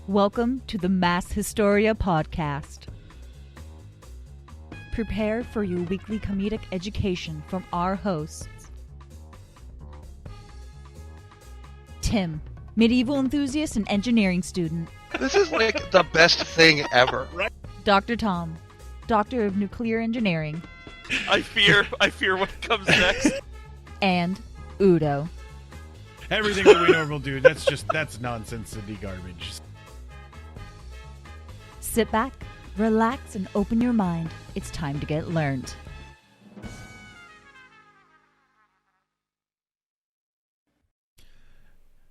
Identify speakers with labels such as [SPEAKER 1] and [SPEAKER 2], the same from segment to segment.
[SPEAKER 1] Welcome to the Mass Historia podcast. Prepare for your weekly comedic education from our hosts. Tim, medieval enthusiast and engineering student.
[SPEAKER 2] This is like the best thing ever.
[SPEAKER 1] Dr. Tom, doctor of nuclear engineering.
[SPEAKER 3] I fear what comes next.
[SPEAKER 1] And Udo.
[SPEAKER 4] Everything that we normally do, that's nonsense and garbage.
[SPEAKER 1] Sit back, relax, and open your mind. It's time to get learned.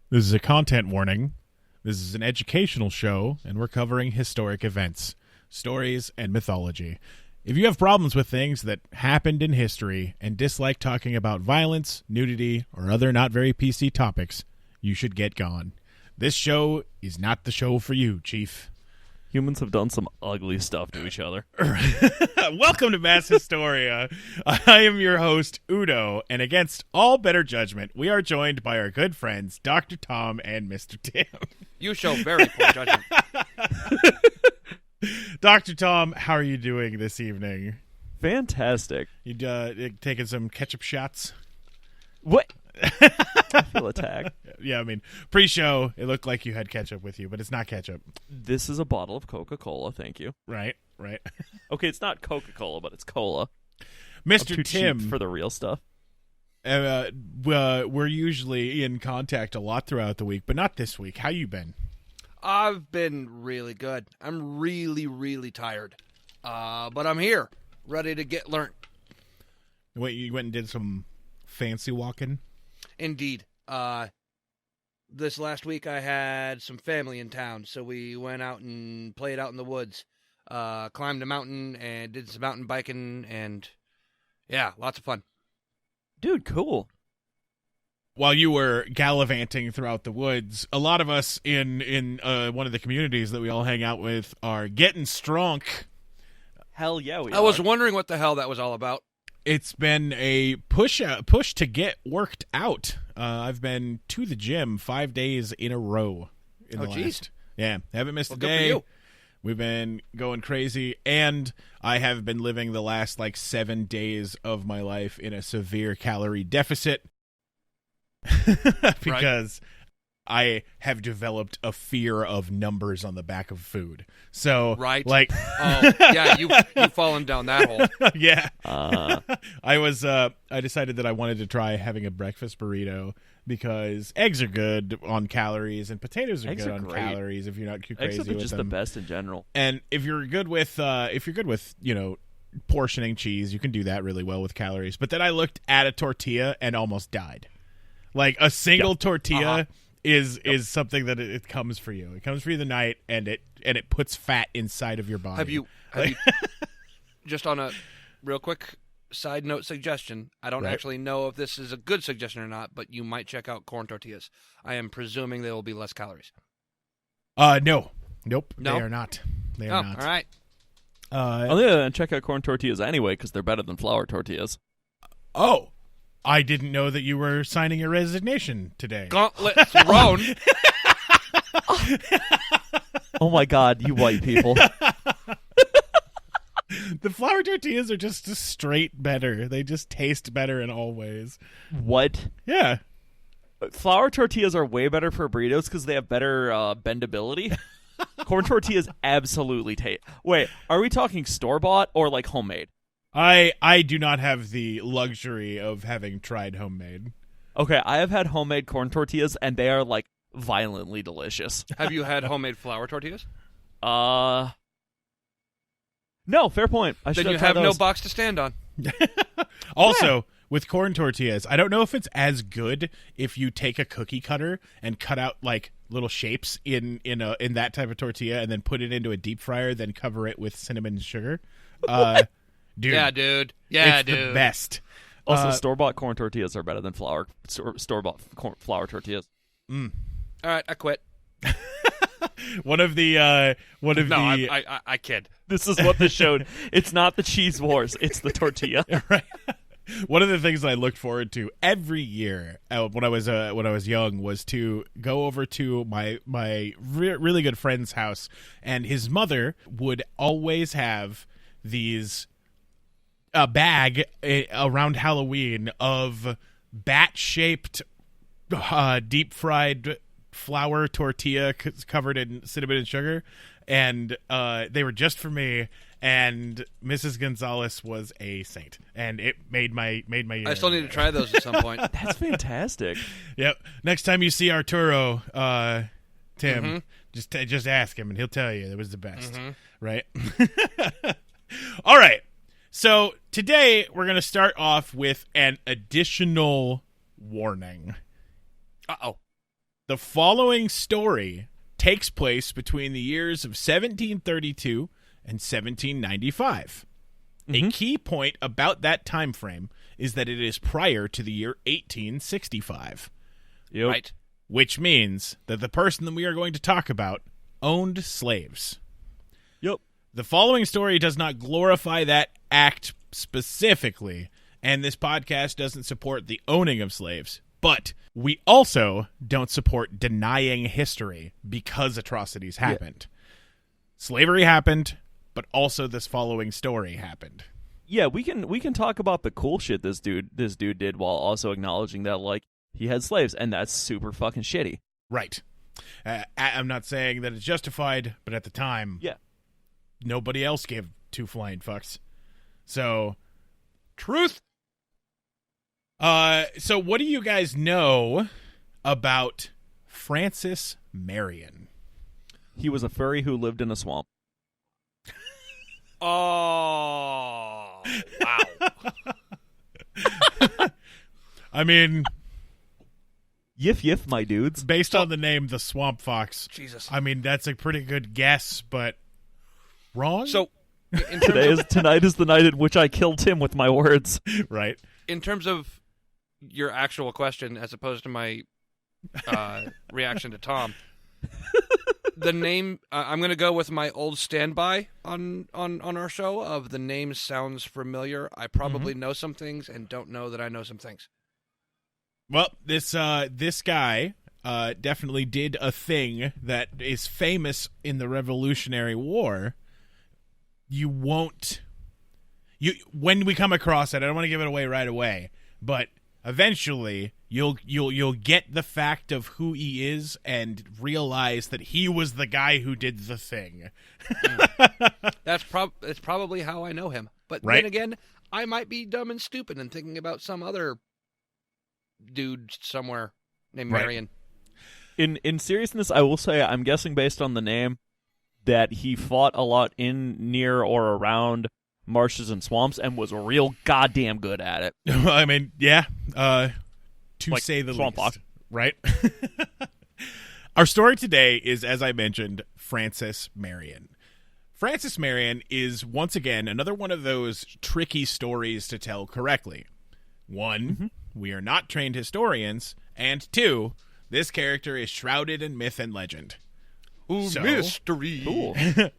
[SPEAKER 4] This is a content warning. This is an educational show, and we're covering historic events, stories, and mythology. If you have problems with things that happened in history and dislike talking about violence, nudity, or other not very PC topics, you should get gone. This show is not the show for you, Chief.
[SPEAKER 3] Humans have done some ugly stuff to each other.
[SPEAKER 4] Welcome to Mass Historia. I am your host, Udo, and against all better judgment, we are joined by our good friends, Dr. Tom and Mr. Tim.
[SPEAKER 5] You show very poor judgment.
[SPEAKER 4] Dr. Tom, how are you doing this evening?
[SPEAKER 3] Fantastic.
[SPEAKER 4] You taking some ketchup shots?
[SPEAKER 3] What? I feel attacked.
[SPEAKER 4] Yeah, I mean, pre-show, it looked like you had ketchup with you, but it's not ketchup.
[SPEAKER 3] This is a bottle of Coca-Cola, thank you.
[SPEAKER 4] Right.
[SPEAKER 3] Okay, it's not Coca-Cola, but it's cola.
[SPEAKER 4] Mr.
[SPEAKER 3] I'm too
[SPEAKER 4] Tim,
[SPEAKER 3] cheap for the real stuff.
[SPEAKER 4] we're usually in contact a lot throughout the week, but not this week. How you been?
[SPEAKER 5] I've been really good. I'm really, really tired. But I'm here, ready to get learnt.
[SPEAKER 4] Wait, you went and did some fancy walking?
[SPEAKER 5] Indeed. This last week I had some family in town, so we went out and played out in the woods. Climbed a mountain and did some mountain biking, and yeah, lots of fun.
[SPEAKER 3] Dude, cool.
[SPEAKER 4] While you were gallivanting throughout the woods, a lot of us in one of the communities that we all hang out with are getting strong.
[SPEAKER 3] Hell yeah, we
[SPEAKER 5] I was wondering what the hell that was all about.
[SPEAKER 4] It's been a push to get worked out. I've been to the gym 5 days in a row. Yeah, haven't missed a day.
[SPEAKER 5] Good for you.
[SPEAKER 4] We've been going crazy, and I have been living the last 7 days of my life in a severe calorie deficit because I have developed a fear of numbers on the back of food. So,
[SPEAKER 5] right. Oh, yeah, you've fallen down that hole.
[SPEAKER 4] Yeah. I decided that I wanted to try having a breakfast burrito because eggs are good on calories and potatoes are good on
[SPEAKER 3] great.
[SPEAKER 4] Calories if you're not too crazy
[SPEAKER 3] Eggs are
[SPEAKER 4] with
[SPEAKER 3] just
[SPEAKER 4] them.
[SPEAKER 3] the best in general.
[SPEAKER 4] And if you're good with portioning cheese, you can do that really well with calories. But then I looked at a tortilla and almost died. A single tortilla is something that it comes for you. It comes for you the night, and it puts fat inside of your body.
[SPEAKER 5] Have you just on a real quick side note suggestion, I don't actually know if this is a good suggestion or not, but you might check out corn tortillas. I am presuming they will be less calories.
[SPEAKER 4] No. Nope.
[SPEAKER 5] No?
[SPEAKER 4] They are not. They are not.
[SPEAKER 5] All right.
[SPEAKER 3] On the other hand, check out corn tortillas anyway, because they're better than flour tortillas.
[SPEAKER 4] Oh, I didn't know that you were signing your resignation today.
[SPEAKER 5] Gauntlet thrown.
[SPEAKER 3] Oh my God, you white people.
[SPEAKER 4] The flour tortillas are just straight better. They just taste better in all ways.
[SPEAKER 3] What?
[SPEAKER 4] Yeah.
[SPEAKER 3] Flour tortillas are way better for burritos because they have better bendability. Corn tortillas absolutely taste. Wait, are we talking store-bought or homemade?
[SPEAKER 4] I do not have the luxury of having tried homemade.
[SPEAKER 3] Okay, I have had homemade corn tortillas, and they are, violently delicious.
[SPEAKER 5] Have you had homemade flour tortillas?
[SPEAKER 3] No, fair point.
[SPEAKER 5] Then you have no box to stand on.
[SPEAKER 4] Also, with corn tortillas, I don't know if it's as good if you take a cookie cutter and cut out little shapes in that type of tortilla and then put it into a deep fryer, then cover it with cinnamon and sugar. Dude,
[SPEAKER 5] yeah, dude.
[SPEAKER 4] It's the best.
[SPEAKER 3] Also, store-bought corn tortillas are better than store-bought flour tortillas.
[SPEAKER 5] All right, I quit. I kid.
[SPEAKER 3] This is what this showed. It's not the cheese wars, it's the tortilla.
[SPEAKER 4] Right. One of the things I looked forward to every year when I was young was to go over to my really good friend's house, and his mother would always have these a bag around Halloween of bat-shaped deep fried flour tortilla covered in cinnamon and sugar, and they were just for me. And Mrs. Gonzalez was a saint, and it made my year.
[SPEAKER 5] I still need to try those at some point.
[SPEAKER 3] That's fantastic.
[SPEAKER 4] Yep. Next time you see Arturo, Tim, just ask him, and he'll tell you it was the best. Right? All right. So today we're going to start off with an additional warning.
[SPEAKER 5] Uh-oh.
[SPEAKER 4] The following story takes place between the years of 1732 and 1795. A key point about that time frame is that it is prior to the year 1865.
[SPEAKER 3] Yep.
[SPEAKER 5] Right.
[SPEAKER 4] Which means that the person that we are going to talk about owned slaves.
[SPEAKER 3] Yep.
[SPEAKER 4] The following story does not glorify that act specifically, and this podcast doesn't support the owning of slaves, but we also don't support denying history because atrocities happened. Slavery happened, but also this following story happened.
[SPEAKER 3] Yeah, we can talk about the cool shit this dude did while also acknowledging that, like, he had slaves, and that's super fucking shitty.
[SPEAKER 4] Right. I'm not saying that it's justified, but at the time, nobody else gave two flying fucks. So,
[SPEAKER 5] Truth.
[SPEAKER 4] So what do you guys know about Francis Marion?
[SPEAKER 3] He was a furry who lived in a swamp.
[SPEAKER 5] Oh, wow.
[SPEAKER 4] I mean,
[SPEAKER 3] Yif, my dudes.
[SPEAKER 4] based on the name, the Swamp Fox.
[SPEAKER 5] Jesus.
[SPEAKER 4] I mean, that's a pretty good guess, but wrong?
[SPEAKER 5] So, in terms
[SPEAKER 3] Tonight is the night in which I killed Tim with my words.
[SPEAKER 4] Right.
[SPEAKER 5] in terms of your actual question, as opposed to my reaction to Tom, the name, I'm going to go with my old standby on our show of the name sounds familiar. I probably know some things and don't know that I know some things.
[SPEAKER 4] Well, this guy definitely did a thing that is famous in the Revolutionary War. When we come across it, I don't want to give it away right away, but eventually you'll get the fact of who he is and realize that he was the guy who did the thing.
[SPEAKER 5] That's probably how I know him. But
[SPEAKER 4] Right.
[SPEAKER 5] then again, I might be dumb and stupid and thinking about some other dude somewhere named
[SPEAKER 4] Right.
[SPEAKER 5] Marion.
[SPEAKER 3] In seriousness, I will say I'm guessing based on the name that he fought a lot in, near, or around marshes and swamps and was real goddamn good at it.
[SPEAKER 4] I mean, yeah, to
[SPEAKER 3] Like
[SPEAKER 4] say the
[SPEAKER 3] Swamp
[SPEAKER 4] least.
[SPEAKER 3] Fox.
[SPEAKER 4] Right? Our story today is, as I mentioned, Francis Marion. Francis Marion is, once again, another one of those tricky stories to tell correctly. One, we are not trained historians, and two, this character is shrouded in myth and legend.
[SPEAKER 5] Ooh,
[SPEAKER 4] So-
[SPEAKER 5] mystery.
[SPEAKER 3] Cool.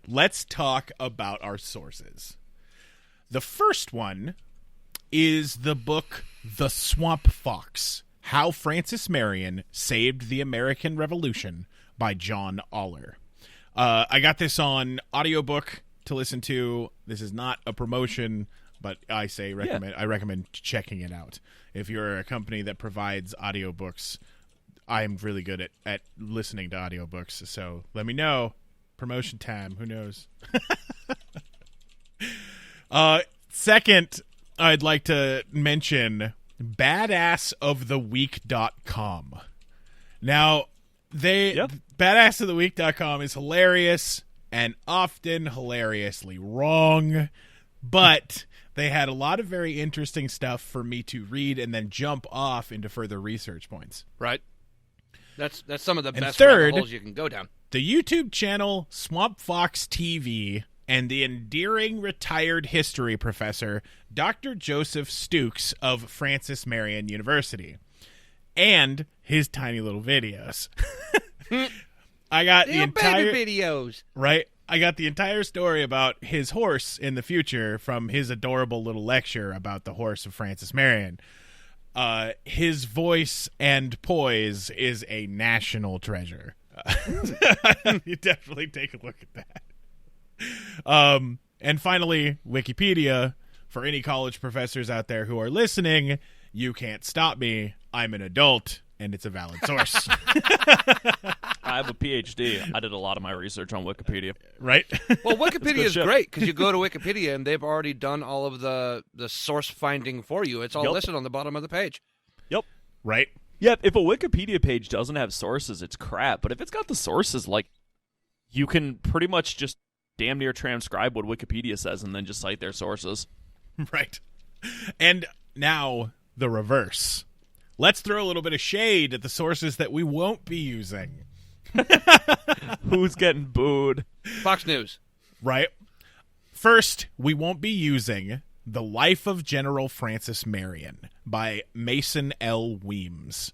[SPEAKER 4] Let's talk about our sources. The first one is the book The Swamp Fox: How Francis Marion Saved the American Revolution by John Aller. I got this on audiobook to listen to. This is not a promotion, but I recommend checking it out. If you're a company that provides audiobooks, I'm really good at listening to audiobooks, so let me know. Promotion time, who knows? Second, I'd like to mention badassoftheweek.com. Now, badassoftheweek.com is hilarious and often hilariously wrong, but they had a lot of very interesting stuff for me to read and then jump off into further research points.
[SPEAKER 5] Right. That's some of the
[SPEAKER 4] And
[SPEAKER 5] best
[SPEAKER 4] third,
[SPEAKER 5] rabbit holes you can go down.
[SPEAKER 4] The YouTube channel Swamp Fox TV and the endearing retired history professor Dr. Joseph Stukes of Francis Marion University, and his tiny little videos. I got the entire
[SPEAKER 5] baby videos.
[SPEAKER 4] right. I got the entire story about his horse in the future from his adorable little lecture about the horse of Francis Marion. His voice and poise is a national treasure. You definitely take a look at that. And finally, Wikipedia. For any college professors out there who are listening, you can't stop me. I'm an adult, and it's a valid source.
[SPEAKER 3] I have a PhD. I did a lot of my research on Wikipedia.
[SPEAKER 4] Right?
[SPEAKER 5] Well, Wikipedia is
[SPEAKER 3] shit.
[SPEAKER 5] great because you go to Wikipedia and they've already done all of the source finding for you. It's all
[SPEAKER 3] Yep.
[SPEAKER 5] listed on the bottom of the page.
[SPEAKER 3] Yep.
[SPEAKER 4] Right?
[SPEAKER 3] Yep. If a Wikipedia page doesn't have sources, it's crap. But if it's got the sources, like, you can pretty much just damn near transcribe what Wikipedia says and then just cite their sources.
[SPEAKER 4] Right. And now the reverse. Let's throw a little bit of shade at the sources that we won't be using.
[SPEAKER 3] Who's getting booed?
[SPEAKER 5] Fox News.
[SPEAKER 4] Right? First, we won't be using The Life of General Francis Marion by Mason L. Weems.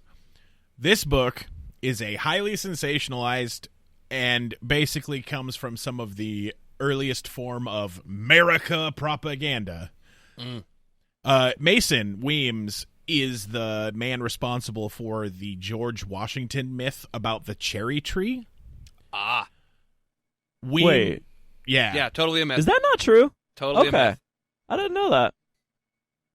[SPEAKER 4] This book is a highly sensationalized and basically comes from some of the earliest form of America propaganda. Mason Weems is the man responsible for the George Washington myth about the cherry tree.
[SPEAKER 5] Ah.
[SPEAKER 3] Wait.
[SPEAKER 4] Yeah.
[SPEAKER 5] Yeah, totally a myth.
[SPEAKER 3] Is that not true?
[SPEAKER 5] Totally a
[SPEAKER 3] Okay.
[SPEAKER 5] myth.
[SPEAKER 3] I didn't know that.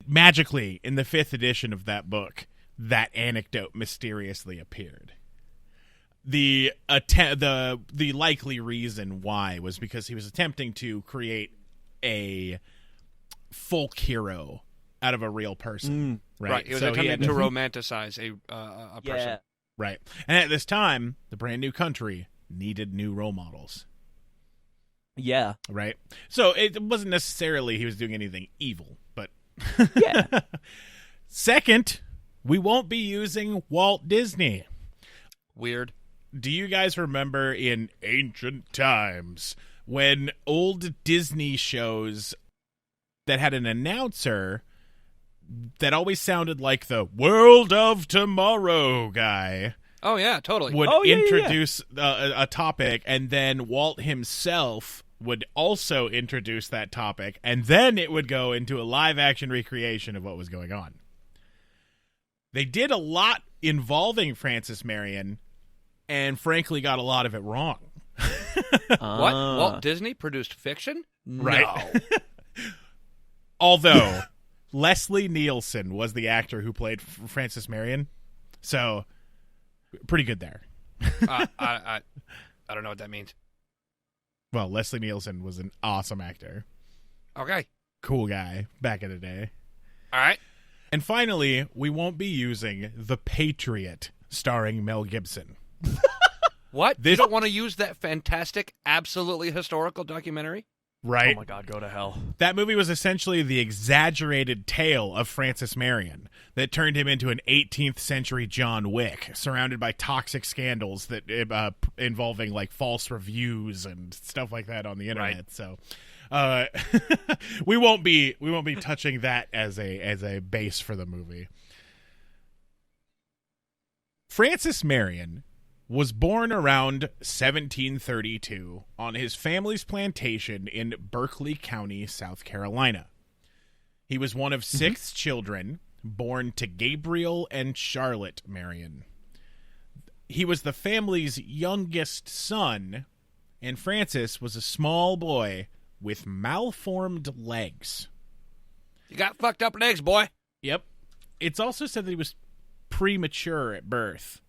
[SPEAKER 4] Magically, in the 5th edition of that book, that anecdote mysteriously appeared. The likely reason why was because he was attempting to create a folk hero out of a real person.
[SPEAKER 5] Right. It was attempting to romanticize a person.
[SPEAKER 3] Yeah.
[SPEAKER 4] Right. And at this time, the brand new country needed new role models.
[SPEAKER 3] Yeah.
[SPEAKER 4] Right. So it wasn't necessarily he was doing anything evil, but
[SPEAKER 3] Yeah.
[SPEAKER 4] Second, we won't be using Walt Disney.
[SPEAKER 5] Weird.
[SPEAKER 4] Do you guys remember in ancient times when old Disney shows that had an announcer that always sounded like the World of Tomorrow guy
[SPEAKER 5] Oh, yeah, totally.
[SPEAKER 4] would
[SPEAKER 3] Oh, yeah, yeah, yeah.
[SPEAKER 4] introduce a topic, and then Walt himself would also introduce that topic, and then it would go into a live-action recreation of what was going on. They did a lot involving Francis Marion, and frankly got a lot of it wrong.
[SPEAKER 5] What? Walt Disney produced fiction?
[SPEAKER 4] Right.
[SPEAKER 5] No.
[SPEAKER 4] Although Leslie Nielsen was the actor who played Francis Marion, so pretty good there.
[SPEAKER 5] I don't know what that means.
[SPEAKER 4] Well, Leslie Nielsen was an awesome actor.
[SPEAKER 5] Okay.
[SPEAKER 4] Cool guy back in the day.
[SPEAKER 5] All right.
[SPEAKER 4] And finally, we won't be using The Patriot, starring Mel Gibson.
[SPEAKER 5] What?
[SPEAKER 4] This-
[SPEAKER 5] You don't want to use that fantastic, absolutely historical documentary?
[SPEAKER 4] Right?
[SPEAKER 3] Oh my God, go to hell.
[SPEAKER 4] That movie was essentially the exaggerated tale of Francis Marion that turned him into an 18th century John Wick, surrounded by toxic scandals that involving like false reviews and stuff like that on the internet.
[SPEAKER 5] Right.
[SPEAKER 4] So we won't be touching that as a base for the movie. Francis Marion was born around 1732 on his family's plantation in Berkeley County, South Carolina. He was one of 6 children born to Gabriel and Charlotte Marion. He was the family's youngest son, and Francis was a small boy with malformed legs.
[SPEAKER 5] You got fucked up legs, boy.
[SPEAKER 4] Yep. It's also said that he was premature at birth.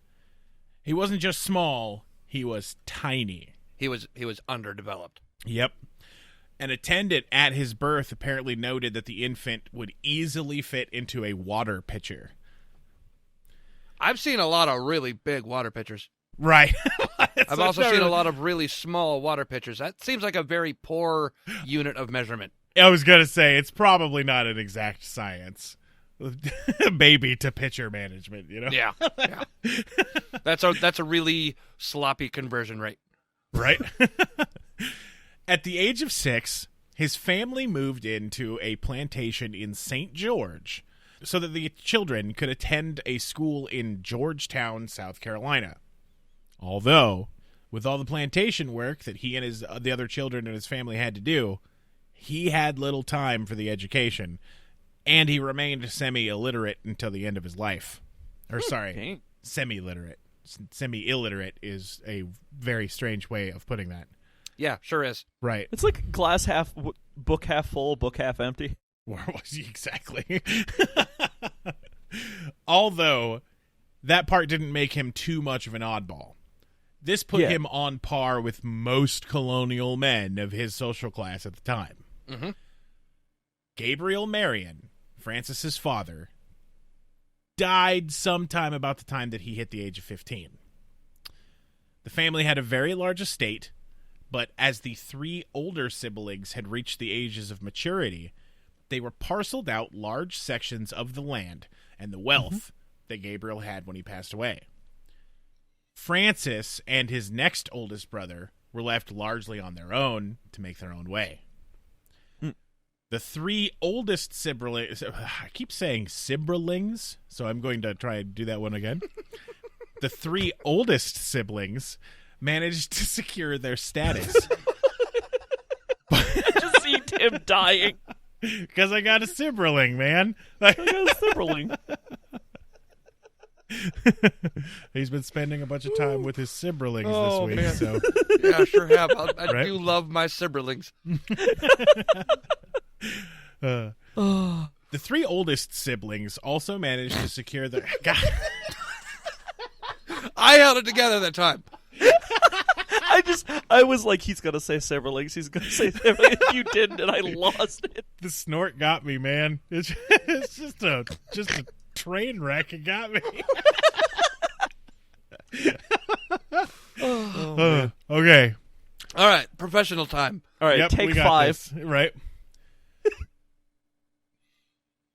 [SPEAKER 4] He wasn't just small, he was tiny.
[SPEAKER 5] He was underdeveloped.
[SPEAKER 4] Yep. An attendant at his birth apparently noted that the infant would easily fit into a water pitcher.
[SPEAKER 5] I've seen a lot of really big water pitchers.
[SPEAKER 4] Right.
[SPEAKER 5] I've also seen a lot of really small water pitchers. That seems like a very poor unit of measurement.
[SPEAKER 4] I was going to say, it's probably not an exact science. Baby to pitcher management, you know?
[SPEAKER 5] Yeah. That's a really sloppy conversion rate.
[SPEAKER 4] Right? At the age of 6, his family moved into a plantation in St. George so that the children could attend a school in Georgetown, South Carolina. Although, with all the plantation work that he and the other children and his family had to do, he had little time for the education, and he remained semi-illiterate until the end of his life. Or sorry, semi-literate. Semi-illiterate is a very strange way of putting that.
[SPEAKER 5] Yeah, sure is.
[SPEAKER 4] Right.
[SPEAKER 3] It's like glass half, book half full, book half empty.
[SPEAKER 4] Where was he exactly? Although, that part didn't make him too much of an oddball. This put him on par with most colonial men of his social class at the time.
[SPEAKER 5] Mm-hmm.
[SPEAKER 4] Gabriel Marion, Francis's father, died sometime about the time that he hit the age of 15. The family had a very large estate, but as the 3 older siblings had reached the ages of maturity, they were parceled out large sections of the land and the wealth that Gabriel had when he passed away. Francis and his next oldest brother were left largely on their own to make their own way. The 3 oldest siblings, I keep saying siblings, so I'm going to try and do that one again. The 3 oldest siblings managed to secure their status.
[SPEAKER 3] I just see Tim dying.
[SPEAKER 4] Because I got a sibling, man.
[SPEAKER 3] I got a sibling.
[SPEAKER 4] He's been spending a bunch of time with his siblings this week.
[SPEAKER 5] Man.
[SPEAKER 4] So.
[SPEAKER 5] Yeah, I sure have. I
[SPEAKER 4] Right?
[SPEAKER 5] do love my siblings.
[SPEAKER 4] The 3 oldest siblings also managed to secure their... God.
[SPEAKER 5] I held it together that time.
[SPEAKER 3] I was like, he's going to say siblings. He's going to say siblings. You didn't, and I lost it.
[SPEAKER 4] The snort got me, man. It's just a train wreck. It got me. Okay.
[SPEAKER 5] All right, professional time.
[SPEAKER 3] All right,
[SPEAKER 4] Yep,
[SPEAKER 3] take
[SPEAKER 4] we got
[SPEAKER 3] 5.
[SPEAKER 4] this. Right.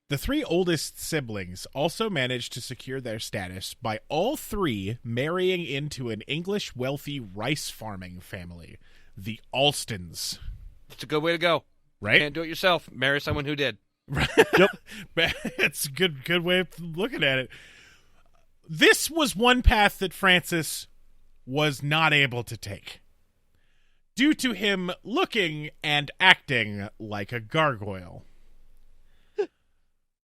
[SPEAKER 4] The 3 oldest siblings also managed to secure their status by all 3 marrying into an English wealthy rice farming family, the Alstons.
[SPEAKER 5] It's a good way to go.
[SPEAKER 4] Right?
[SPEAKER 5] Can't do it yourself. Marry someone who did.
[SPEAKER 4] Yep. It's a good way of looking at it. This was one path that Francis was not able to take, due to him looking and acting like a gargoyle.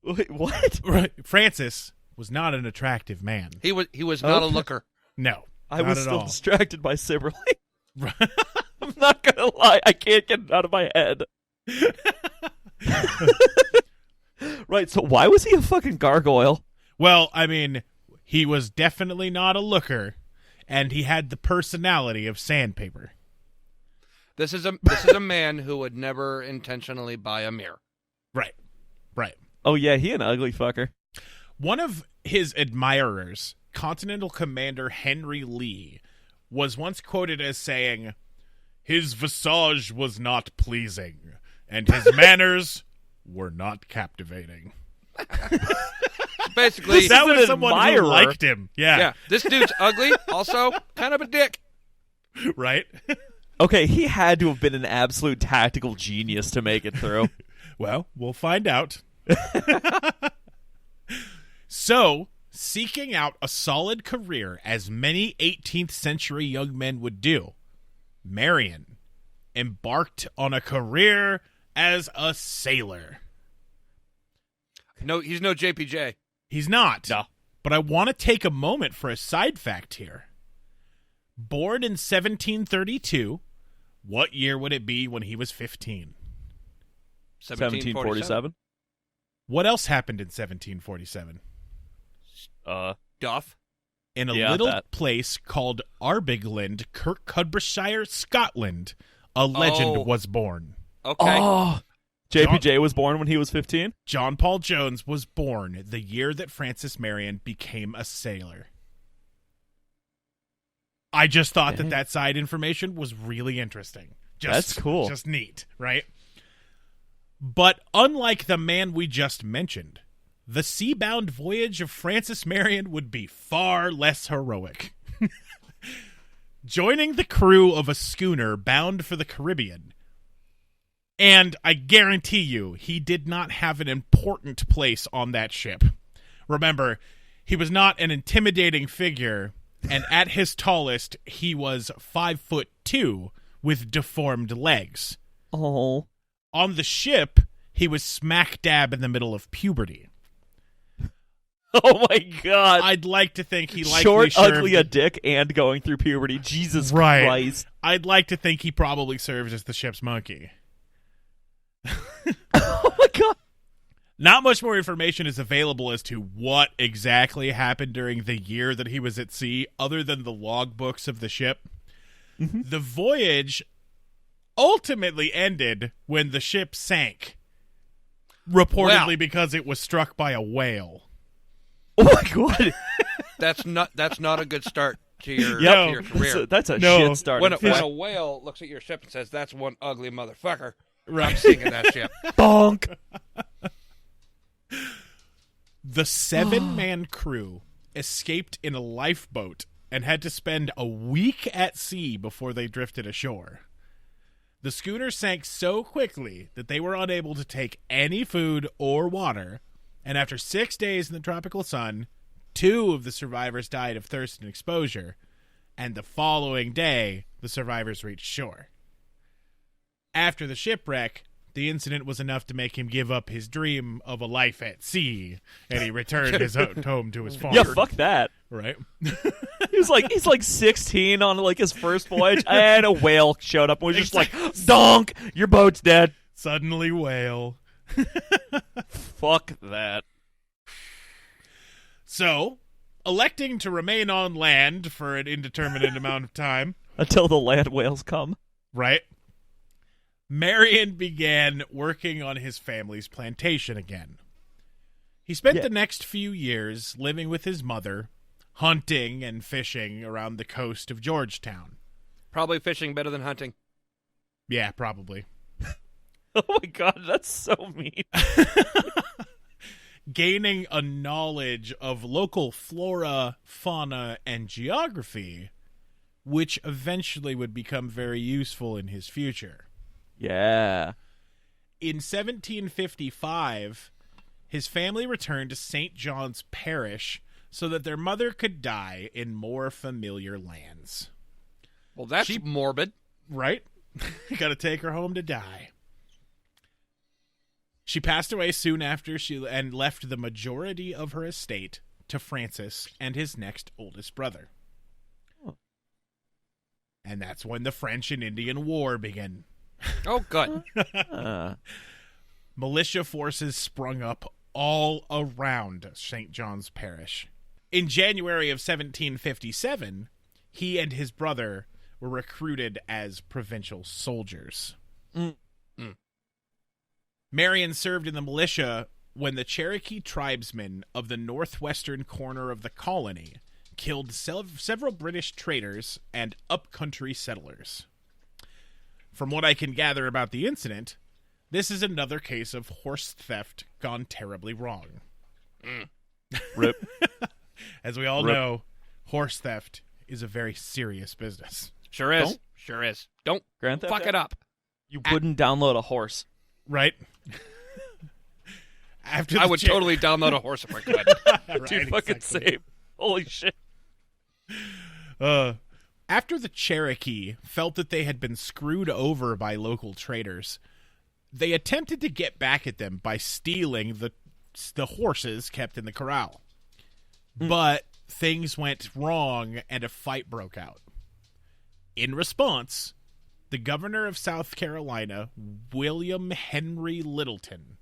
[SPEAKER 3] Wait, what?
[SPEAKER 4] Right. Francis was not an attractive man.
[SPEAKER 5] He was not a looker.
[SPEAKER 4] No,
[SPEAKER 3] I
[SPEAKER 4] not
[SPEAKER 3] was
[SPEAKER 4] at
[SPEAKER 3] still
[SPEAKER 4] all.
[SPEAKER 3] distracted by sibling. I'm not going to lie. I can't get it out of my head. Right, so why was he a fucking gargoyle?
[SPEAKER 4] Well, I mean, he was definitely not a looker, and he had the personality of sandpaper.
[SPEAKER 5] This is a man who would never intentionally buy a mirror.
[SPEAKER 4] Right.
[SPEAKER 3] Oh, yeah, he an ugly fucker.
[SPEAKER 4] One of his admirers, Continental Commander Henry Lee, was once quoted as saying, "His visage was not pleasing, and his manners were not captivating."
[SPEAKER 5] Basically,
[SPEAKER 4] That was
[SPEAKER 3] an
[SPEAKER 4] someone
[SPEAKER 3] admirer.
[SPEAKER 4] who liked him.
[SPEAKER 5] yeah, this dude's ugly, also kind of a dick.
[SPEAKER 4] Right?
[SPEAKER 3] Okay, he had to have been an absolute tactical genius to make it through.
[SPEAKER 4] Well, we'll find out. So, seeking out a solid career, as many 18th century young men would do, Marion embarked on a career as a sailor.
[SPEAKER 5] No, he's no JPJ.
[SPEAKER 4] He's not.
[SPEAKER 3] No.
[SPEAKER 4] But I want to take a moment for a side fact here. Born in 1732, what year would it be when he was 15?
[SPEAKER 3] 1747?
[SPEAKER 4] What else happened in 1747?
[SPEAKER 5] Duff.
[SPEAKER 4] In a
[SPEAKER 3] Yeah,
[SPEAKER 4] little
[SPEAKER 3] that.
[SPEAKER 4] place called Arbigland, Kirkcudbrightshire, Scotland, a legend was born.
[SPEAKER 5] Okay.
[SPEAKER 3] Oh, JPJ was born when he was 15?
[SPEAKER 4] John Paul Jones was born the year that Francis Marion became a sailor. I just thought that side information was really interesting.
[SPEAKER 3] That's cool.
[SPEAKER 4] Just neat, right? But unlike the man we just mentioned, the sea-bound voyage of Francis Marion would be far less heroic. Joining the crew of a schooner bound for the Caribbean, and I guarantee you, he did not have an important place on that ship. Remember, he was not an intimidating figure, And at his tallest, he was 5'2" with deformed legs.
[SPEAKER 3] Oh.
[SPEAKER 4] On the ship, he was smack dab in the middle of puberty.
[SPEAKER 3] Oh my god.
[SPEAKER 4] I'd like to think he likely
[SPEAKER 3] Short,
[SPEAKER 4] served...
[SPEAKER 3] ugly, a dick, and going through puberty. Jesus
[SPEAKER 4] Right.
[SPEAKER 3] Christ.
[SPEAKER 4] I'd like to think he probably served as the ship's monkey.
[SPEAKER 3] Oh my god.
[SPEAKER 4] Not much more information is available as to what exactly happened during the year that he was at sea, other than the logbooks of the ship.
[SPEAKER 3] Mm-hmm.
[SPEAKER 4] The voyage ultimately ended when the ship sank, reportedly because it was struck by a whale.
[SPEAKER 3] Oh my god.
[SPEAKER 5] That's not a good start to your,
[SPEAKER 3] Yep.
[SPEAKER 5] to your career.
[SPEAKER 3] That's a
[SPEAKER 4] No.
[SPEAKER 3] shit start.
[SPEAKER 5] When a whale looks at your ship and says, "That's one ugly motherfucker," I'm
[SPEAKER 4] Right.
[SPEAKER 5] sinking that ship.
[SPEAKER 3] Bonk.
[SPEAKER 4] The 7-man crew escaped in a lifeboat and had to spend a week at sea before they drifted ashore. The schooner sank so quickly that they were unable to take any food or water, and after 6 days in the tropical sun, 2 of the survivors died of thirst and exposure, and the following day, the survivors reached shore. After the shipwreck, the incident was enough to make him give up his dream of a life at sea, and he returned home to his farm.
[SPEAKER 3] Yeah, fuck that.
[SPEAKER 4] Right?
[SPEAKER 3] He's like 16 on like his first voyage, and a whale showed up and was just like, "Donk, your boat's dead."
[SPEAKER 4] Suddenly whale.
[SPEAKER 3] Fuck that.
[SPEAKER 4] So, electing to remain on land for an indeterminate amount of time,
[SPEAKER 3] Until the land whales come.
[SPEAKER 4] right? Marion began working on his family's plantation again. He spent the next few years living with his mother, hunting and fishing around the coast of Georgetown.
[SPEAKER 5] Probably fishing better than hunting.
[SPEAKER 4] Yeah, probably.
[SPEAKER 3] Oh my god, that's so mean.
[SPEAKER 4] Gaining a knowledge of local flora, fauna, and geography, which eventually would become very useful in his future.
[SPEAKER 3] Yeah.
[SPEAKER 4] In 1755, his family returned to St. John's Parish so that their mother could die in more familiar lands.
[SPEAKER 5] Well, that's morbid.
[SPEAKER 4] Right? Gotta take her home to die. She passed away soon after and left the majority of her estate to Francis and his next oldest brother.
[SPEAKER 3] Oh.
[SPEAKER 4] And that's when the French and Indian War began.
[SPEAKER 5] Oh, good.
[SPEAKER 4] Militia forces sprung up all around St. John's Parish. In January of 1757, he and his brother were recruited as provincial soldiers. Marion served in the militia when the Cherokee tribesmen of the northwestern corner of the colony killed several British traders and upcountry settlers. From what I can gather about the incident, this is another case of horse theft gone terribly wrong.
[SPEAKER 3] Rip.
[SPEAKER 4] As we all
[SPEAKER 3] Rip.
[SPEAKER 4] know, horse theft is a very serious business.
[SPEAKER 5] Sure is.
[SPEAKER 3] Don't-
[SPEAKER 5] Sure is. Don't
[SPEAKER 3] Grand Theft
[SPEAKER 5] fuck
[SPEAKER 3] Auto?
[SPEAKER 5] it up.
[SPEAKER 3] You wouldn't download a horse.
[SPEAKER 4] Right? After
[SPEAKER 5] I
[SPEAKER 4] the
[SPEAKER 5] would totally download a horse if I could.
[SPEAKER 4] Right,
[SPEAKER 3] Dude, fucking
[SPEAKER 4] exactly.
[SPEAKER 3] same. Holy shit.
[SPEAKER 4] After the Cherokee felt that they had been screwed over by local traders, they attempted to get back at them by stealing the horses kept in the corral. But things went wrong and a fight broke out. In response, the governor of South Carolina, William Henry Littleton,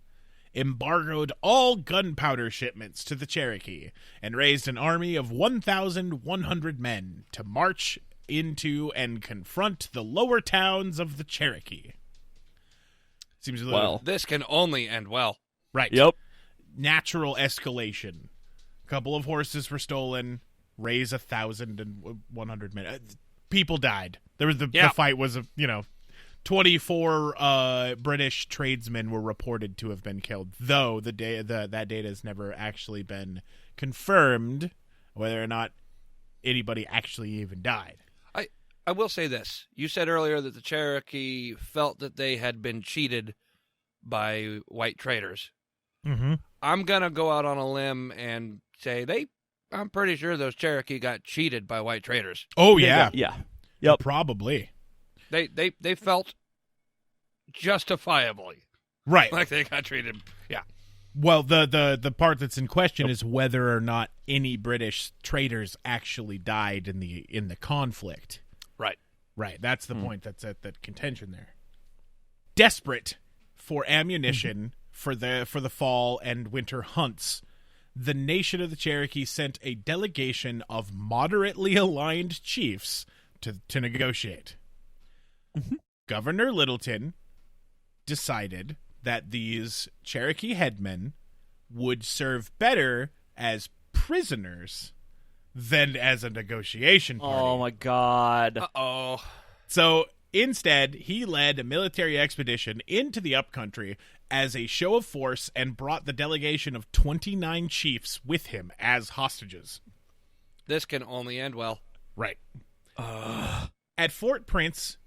[SPEAKER 4] embargoed all gunpowder shipments to the Cherokee and raised an army of 1,100 men to march into and confront the lower towns of the Cherokee. Seems a little...
[SPEAKER 3] Well.
[SPEAKER 5] This can only end well.
[SPEAKER 4] Right.
[SPEAKER 3] Yep.
[SPEAKER 4] Natural escalation. A couple of horses were stolen. Raise 1,100 men. People died. The fight was, 24 British tradesmen were reported to have been killed, though that data has never actually been confirmed whether or not anybody actually even died.
[SPEAKER 5] I will say this. You said earlier that the Cherokee felt that they had been cheated by white traders.
[SPEAKER 4] Mm-hmm.
[SPEAKER 5] I'm going to go out on a limb and say they I'm pretty sure those Cherokee got cheated by white traders.
[SPEAKER 4] Oh, yeah.
[SPEAKER 3] Yeah. Yep.
[SPEAKER 4] Probably.
[SPEAKER 5] They felt justifiably
[SPEAKER 4] Right.
[SPEAKER 5] like they got treated. Yeah.
[SPEAKER 4] Well, the part that's in question is whether or not any British traders actually died in the conflict.
[SPEAKER 5] Right.
[SPEAKER 4] Right. That's the point that's at that contention there. Desperate for ammunition for the fall and winter hunts, the nation of the Cherokee sent a delegation of moderately aligned chiefs to negotiate. Governor Littleton decided that these Cherokee headmen would serve better as prisoners than as a negotiation party.
[SPEAKER 3] Oh, my God.
[SPEAKER 5] Uh-oh.
[SPEAKER 4] So instead, he led a military expedition into the upcountry as a show of force and brought the delegation of 29 chiefs with him as hostages.
[SPEAKER 5] This can only end well.
[SPEAKER 4] Right. At Fort Prince,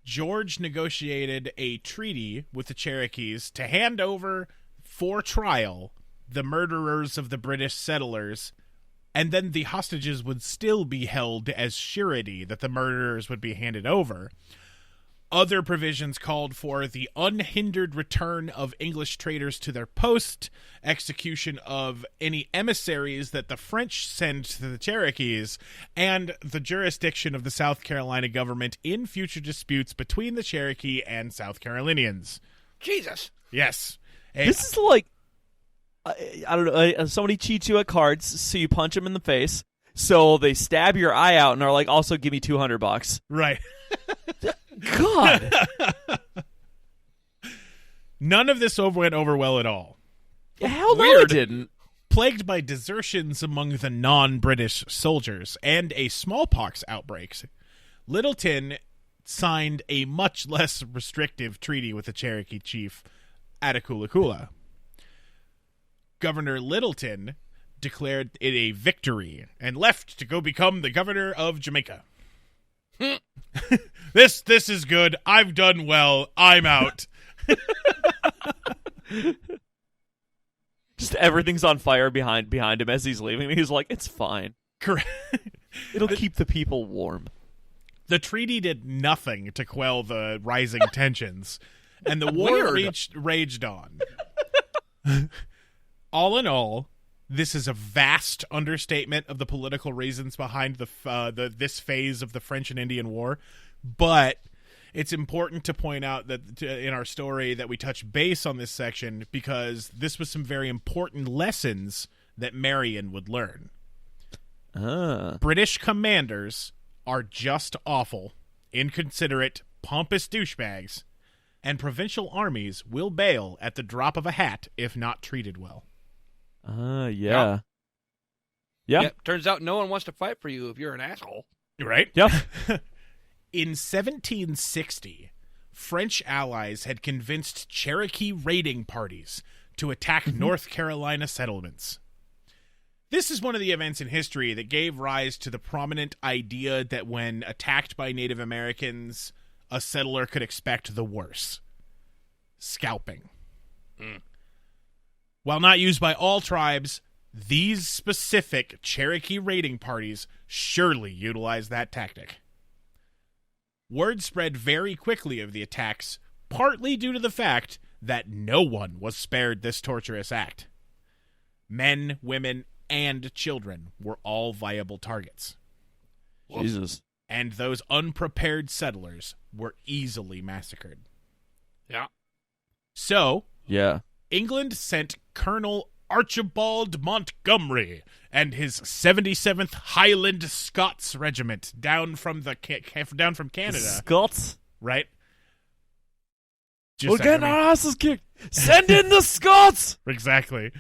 [SPEAKER 4] George negotiated a treaty with the Cherokees to hand over for trial the murderers of the British settlers, and then the hostages would still be held as surety that the murderers would be handed over. Other provisions called for the unhindered return of English traders to their post, execution of any emissaries that the French send to the Cherokees, and the jurisdiction of the South Carolina government in future disputes between the Cherokee and South Carolinians.
[SPEAKER 5] Jesus.
[SPEAKER 4] Yes.
[SPEAKER 3] This is like, I don't know, somebody cheats you at cards, so you punch them in the face, so they stab your eye out and are like, also give me $200.
[SPEAKER 4] Right.
[SPEAKER 3] God.
[SPEAKER 4] None of this went over well at all.
[SPEAKER 3] Hell no, it didn't.
[SPEAKER 4] Plagued by desertions among the non-British soldiers and a smallpox outbreak, Littleton signed a much less restrictive treaty with the Cherokee chief Attakullakulla. Governor Littleton declared it a victory and left to go become the governor of Jamaica. This is good. I've done well. I'm out.
[SPEAKER 3] Just everything's on fire behind him as he's leaving. He's like, it's fine.
[SPEAKER 4] Correct.
[SPEAKER 3] It'll keep the people warm.
[SPEAKER 4] The treaty did nothing to quell the rising tensions, and the war raged on. All in all, this is a vast understatement of the political reasons behind this phase of the French and Indian War, but it's important to point out that in our story that we touch base on this section because this was some very important lessons that Marion would learn. British commanders are just awful, inconsiderate, pompous douchebags, and provincial armies will bail at the drop of a hat if not treated well.
[SPEAKER 3] Yeah.
[SPEAKER 5] Yep. Turns out no one wants to fight for you if you're an asshole.
[SPEAKER 4] Right?
[SPEAKER 3] Yep.
[SPEAKER 4] In 1760, French allies had convinced Cherokee raiding parties to attack North Carolina settlements. This is one of the events in history that gave rise to the prominent idea that when attacked by Native Americans, a settler could expect the worst. Scalping. While not used by all tribes, these specific Cherokee raiding parties surely utilized that tactic. Word spread very quickly of the attacks, partly due to the fact that no one was spared this torturous act. Men, women, and children were all viable targets.
[SPEAKER 3] Jesus.
[SPEAKER 4] And those unprepared settlers were easily massacred.
[SPEAKER 5] Yeah.
[SPEAKER 4] So,
[SPEAKER 3] Yeah.
[SPEAKER 4] England sent Colonel Archibald Montgomery and his 77th Highland Scots Regiment down from Canada.
[SPEAKER 3] Scots?
[SPEAKER 4] Right?
[SPEAKER 3] We're getting our asses kicked. Send in the Scots!
[SPEAKER 4] Exactly.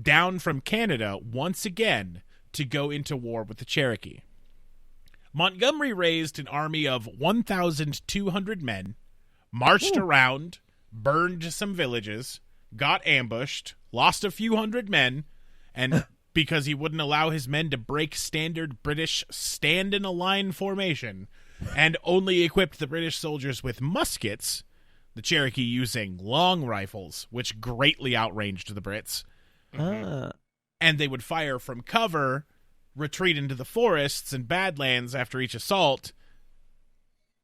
[SPEAKER 4] Down from Canada once again to go into war with the Cherokee. Montgomery raised an army of 1,200 men, marched around, burned some villages, got ambushed, lost a few hundred men, and because he wouldn't allow his men to break standard British stand-in-a-line formation, and only equipped the British soldiers with muskets, the Cherokee using long rifles, which greatly outranged the Brits, and they would fire from cover, retreat into the forests and badlands after each assault.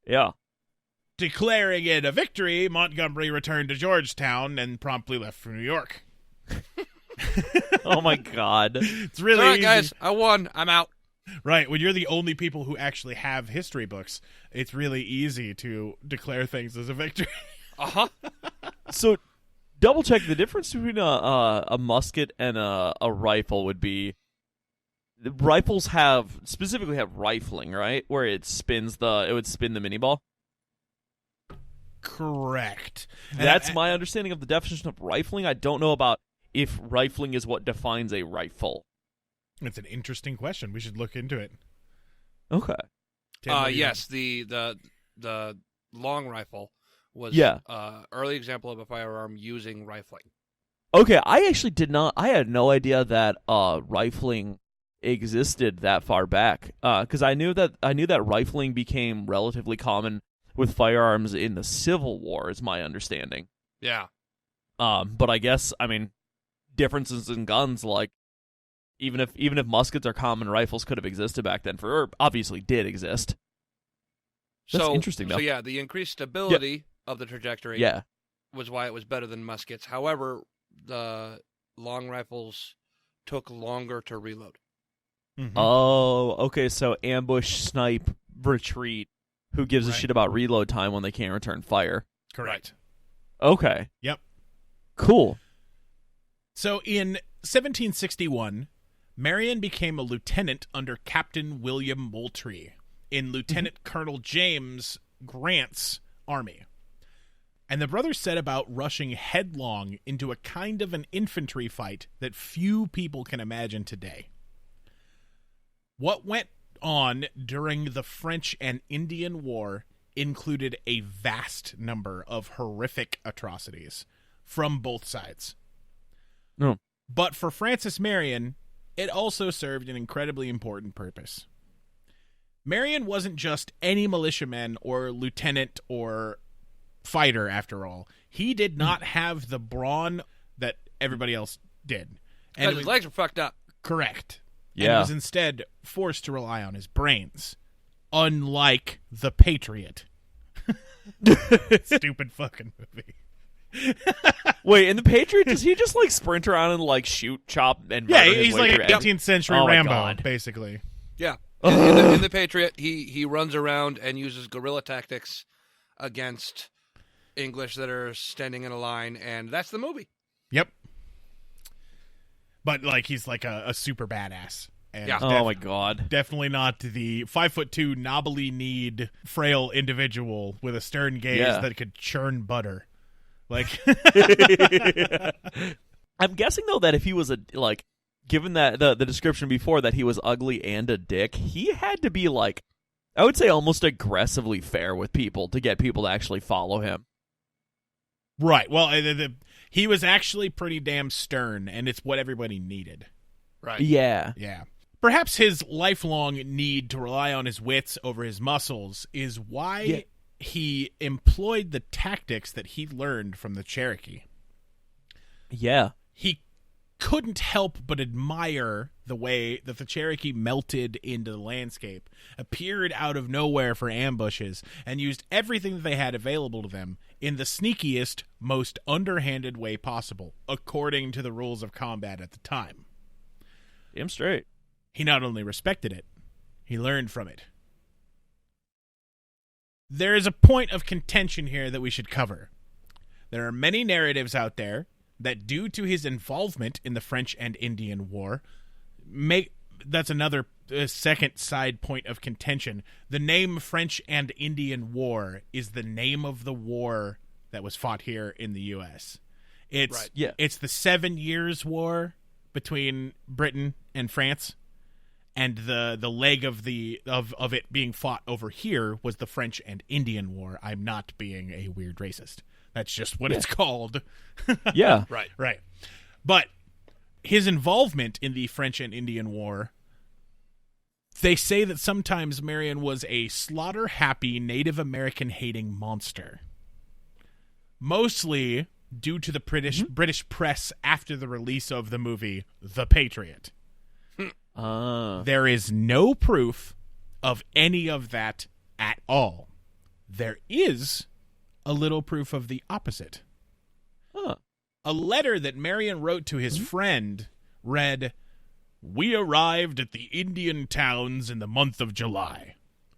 [SPEAKER 3] Yeah.
[SPEAKER 4] Declaring it a victory, Montgomery returned to Georgetown and promptly left for New York.
[SPEAKER 3] Oh my God.
[SPEAKER 4] It's really
[SPEAKER 5] All right,
[SPEAKER 4] easy.
[SPEAKER 5] guys, I won. I'm out.
[SPEAKER 4] Right, when you're the only people who actually have history books, it's really easy to declare things as a victory.
[SPEAKER 5] Uh-huh.
[SPEAKER 3] So, double check the difference between a musket and a rifle would be. The rifles specifically have rifling, right? Where it would spin the mini ball.
[SPEAKER 4] Correct.
[SPEAKER 3] That's my understanding of the definition of rifling. I don't know about if rifling is what defines a rifle.
[SPEAKER 4] It's an interesting question. We should look into it.
[SPEAKER 3] Okay.
[SPEAKER 5] Yes, the long rifle was early example of a firearm using rifling.
[SPEAKER 3] Okay, I actually did not. I had no idea that rifling existed that far back. Because I knew that rifling became relatively common with firearms in the Civil War, is my understanding.
[SPEAKER 5] Yeah.
[SPEAKER 3] But I guess differences in guns, like even if muskets are common, rifles could have existed back then. Or obviously did exist. That's interesting, though.
[SPEAKER 5] So yeah, the increased stability of the trajectory was why it was better than muskets. However, the long rifles took longer to reload.
[SPEAKER 4] Mm-hmm.
[SPEAKER 3] Oh, okay. So ambush, snipe, retreat. Who gives a shit about reload time when they can't return fire?
[SPEAKER 4] Correct.
[SPEAKER 3] Okay.
[SPEAKER 4] Yep.
[SPEAKER 3] Cool.
[SPEAKER 4] So in 1761, Marion became a lieutenant under Captain William Moultrie in Lieutenant Colonel James Grant's army. And the brothers set about rushing headlong into a kind of an infantry fight that few people can imagine today. What went on during the French and Indian War included a vast number of horrific atrocities from both sides.
[SPEAKER 3] No.
[SPEAKER 4] But for Francis Marion, it also served an incredibly important purpose. Marion wasn't just any militiaman or lieutenant or fighter, after all. He did not have the brawn that everybody else did.
[SPEAKER 5] And his legs were fucked up.
[SPEAKER 4] Correct.
[SPEAKER 3] Yeah.
[SPEAKER 4] And was instead forced to rely on his brains. Unlike the Patriot. Stupid fucking movie.
[SPEAKER 3] Wait, in the Patriot, does he just sprint around and shoot, chop, and murder his
[SPEAKER 4] he's
[SPEAKER 3] way
[SPEAKER 4] like
[SPEAKER 3] through
[SPEAKER 4] 18th century Rambo, basically.
[SPEAKER 5] Yeah. In the Patriot, he runs around and uses guerrilla tactics against English that are standing in a line, and that's the movie.
[SPEAKER 4] Yep. But he's a super badass. And
[SPEAKER 3] oh my God.
[SPEAKER 4] Definitely not the 5'2", knobbly-kneed, frail individual with a stern gaze that could churn butter.
[SPEAKER 3] I'm guessing though that if he was given that the description before that he was ugly and a dick, he had to be I would say almost aggressively fair with people to get people to actually follow him.
[SPEAKER 4] Right. Well, he was actually pretty damn stern, and it's what everybody needed.
[SPEAKER 5] Right.
[SPEAKER 3] Yeah.
[SPEAKER 4] Yeah. Perhaps his lifelong need to rely on his wits over his muscles is why he employed the tactics that he learned from the Cherokee.
[SPEAKER 3] Yeah.
[SPEAKER 4] He couldn't help but admire the way that the Cherokee melted into the landscape, appeared out of nowhere for ambushes, and used everything that they had available to them in the sneakiest, most underhanded way possible, according to the rules of combat at the time.
[SPEAKER 3] Damn straight.
[SPEAKER 4] He not only respected it, he learned from it. There is a point of contention here that we should cover. There are many narratives out there that, due to his involvement in the French and Indian War, that's another second side point of contention. The name French and Indian War is the name of the war that was fought here in the U.S. It's the 7 Years' War between Britain and France, and the leg of it being fought over here was the French and Indian War. I'm not being a weird racist. That's just what it's called.
[SPEAKER 3] Yeah.
[SPEAKER 4] Right. But his involvement in the French and Indian War, they say that sometimes Marion was a slaughter-happy Native American-hating monster. Mostly due to the British press after the release of the movie The Patriot. There is no proof of any of that at all. There is a little proof of the opposite. A letter that Marion wrote to his friend read, "We arrived at the Indian towns in the month of July.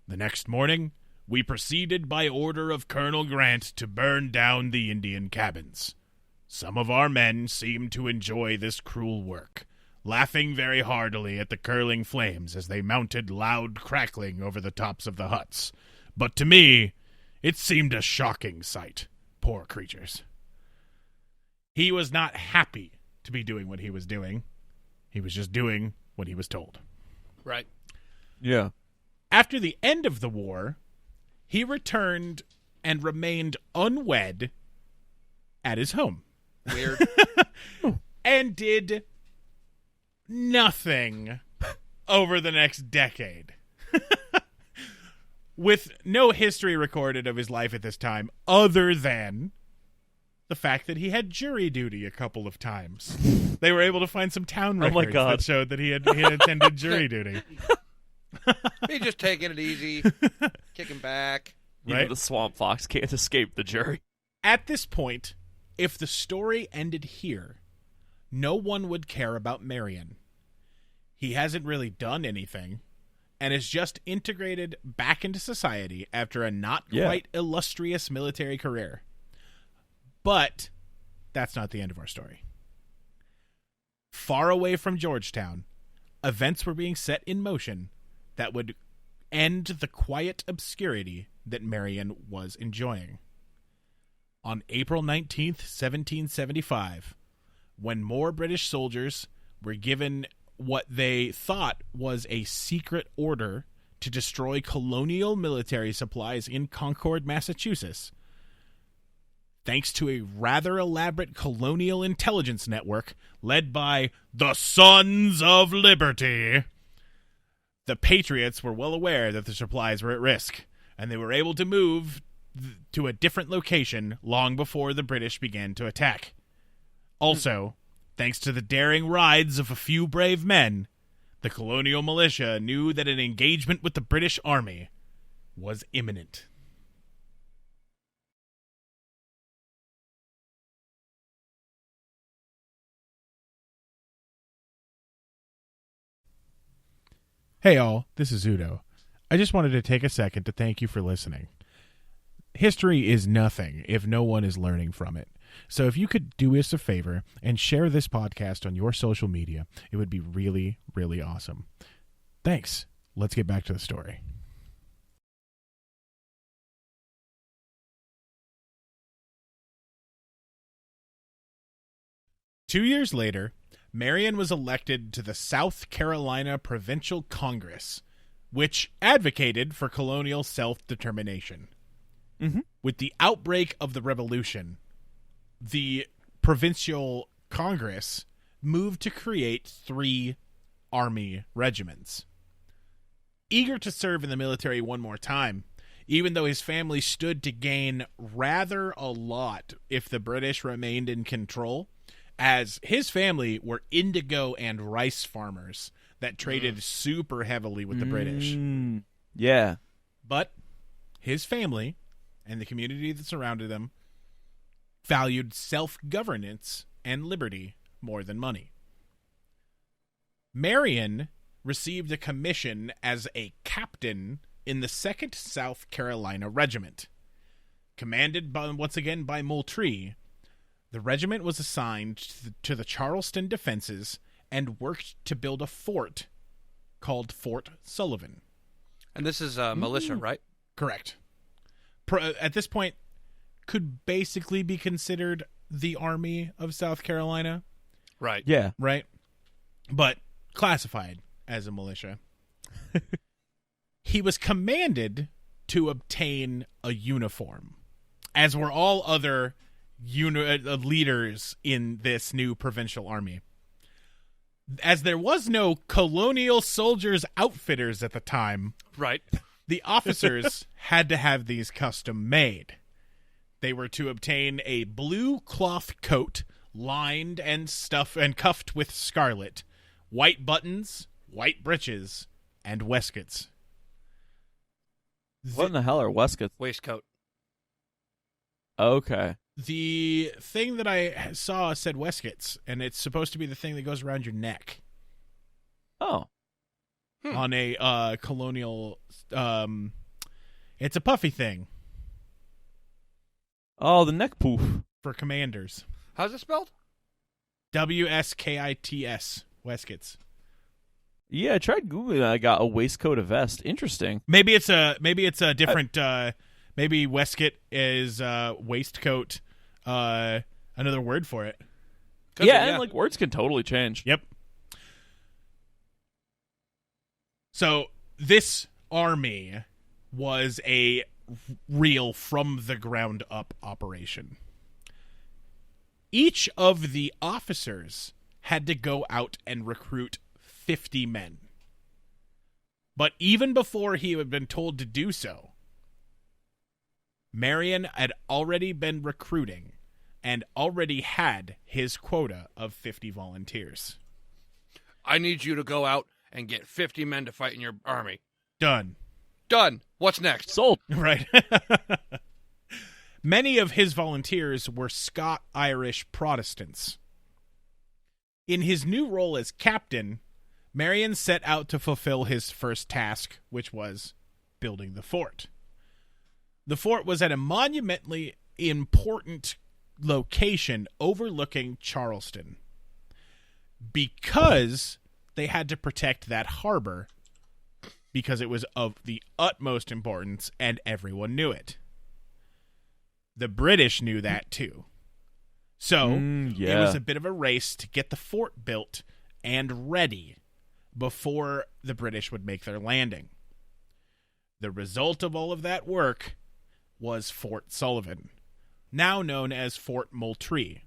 [SPEAKER 4] The next morning, we proceeded by order of Colonel Grant to burn down the Indian cabins. Some of our men seemed to enjoy this cruel work, laughing very heartily at the curling flames as they mounted loud crackling over the tops of the huts. But to me, it seemed a shocking sight. Poor creatures." He was not happy to be doing what he was doing. He was just doing what he was told.
[SPEAKER 5] Right.
[SPEAKER 3] Yeah.
[SPEAKER 4] After the end of the war, he returned and remained unwed at his home.
[SPEAKER 5] Weird.
[SPEAKER 4] And did nothing over the next decade. With no history recorded of his life at this time, other than the fact that he had jury duty a couple of times. They were able to find some town records that showed that he had attended jury duty.
[SPEAKER 5] He's just taking it easy, kicking back.
[SPEAKER 3] Even the swamp fox can't escape the jury.
[SPEAKER 4] At this point, if the story ended here, no one would care about Marion. He hasn't really done anything, and is just integrated back into society after a not quite illustrious military career. But that's not the end of our story. Far away from Georgetown, events were being set in motion that would end the quiet obscurity that Marion was enjoying. On April 19th, 1775, when more British soldiers were given what they thought was a secret order to destroy colonial military supplies in Concord, Massachusetts, thanks to a rather elaborate colonial intelligence network led by the Sons of Liberty, the Patriots were well aware that the supplies were at risk, and they were able to move to a different location long before the British began to attack. Also, thanks to the daring rides of a few brave men, the colonial militia knew that an engagement with the British Army was imminent. Hey all, this is Udo. I just wanted to take a second to thank you for listening. History is nothing if no one is learning from it. So if you could do us a favor and share this podcast on your social media, it would be really, really awesome. Thanks. Let's get back to the story. Two years later, Marion was elected to the South Carolina Provincial Congress, which advocated for colonial self-determination. With the outbreak of the Revolution, the Provincial Congress moved to create 3 army regiments. Eager to serve in the military one more time, even though his family stood to gain rather a lot if the British remained in control, as his family were indigo and rice farmers that traded super heavily with the British.
[SPEAKER 3] Yeah.
[SPEAKER 4] But his family and the community that surrounded them valued self-governance and liberty more than money. Marion received a commission as a captain in the 2nd South Carolina Regiment. Commanded once again by Moultrie, the regiment was assigned to the Charleston defenses and worked to build a fort called Fort Sullivan.
[SPEAKER 5] And this is militia, right?
[SPEAKER 4] Correct. At this point, could basically be considered the Army of South Carolina.
[SPEAKER 5] Right.
[SPEAKER 3] Yeah.
[SPEAKER 4] Right? But classified as a militia. He was commanded to obtain a uniform, as were all other leaders in this new provincial army. As there was no colonial soldiers outfitters at the time,
[SPEAKER 5] Right.
[SPEAKER 4] the officers had to have these custom made. They were to obtain a blue cloth coat lined and cuffed with scarlet, white buttons, white breeches, and waistcoats.
[SPEAKER 3] What in the hell are waistcoats?
[SPEAKER 5] Waistcoat.
[SPEAKER 3] Okay.
[SPEAKER 4] The thing that I saw said waistcoats, and it's supposed to be the thing that goes around your neck.
[SPEAKER 3] Oh.
[SPEAKER 4] On a colonial... it's a puffy thing.
[SPEAKER 3] Oh, the neck poof.
[SPEAKER 4] For commanders.
[SPEAKER 5] How's it spelled?
[SPEAKER 4] Waskits. Waistcoats.
[SPEAKER 3] Yeah, I tried Googling that. I got a waistcoat, a vest. Interesting.
[SPEAKER 4] Maybe it's a different... maybe waistcoat is waistcoat, another word for it.
[SPEAKER 3] And like words can totally change.
[SPEAKER 4] Yep. So this army was a real from-the-ground-up operation. Each of the officers had to go out and recruit 50 men. But even before he had been told to do so, Marion had already been recruiting and already had his quota of 50 volunteers.
[SPEAKER 5] I need you to go out and get 50 men to fight in your army.
[SPEAKER 4] Done.
[SPEAKER 5] What's next?
[SPEAKER 3] Sold.
[SPEAKER 4] Right. Many of his volunteers were Scot-Irish Protestants. In his new role as captain, Marion set out to fulfill his first task, which was building the fort. The fort was at a monumentally important location overlooking Charleston. Because they had to protect that harbor, because it was of the utmost importance and everyone knew it. The British knew that too. So it was a bit of a race to get the fort built and ready before the British would make their landing. The result of all of that work was Fort Sullivan, now known as Fort Moultrie,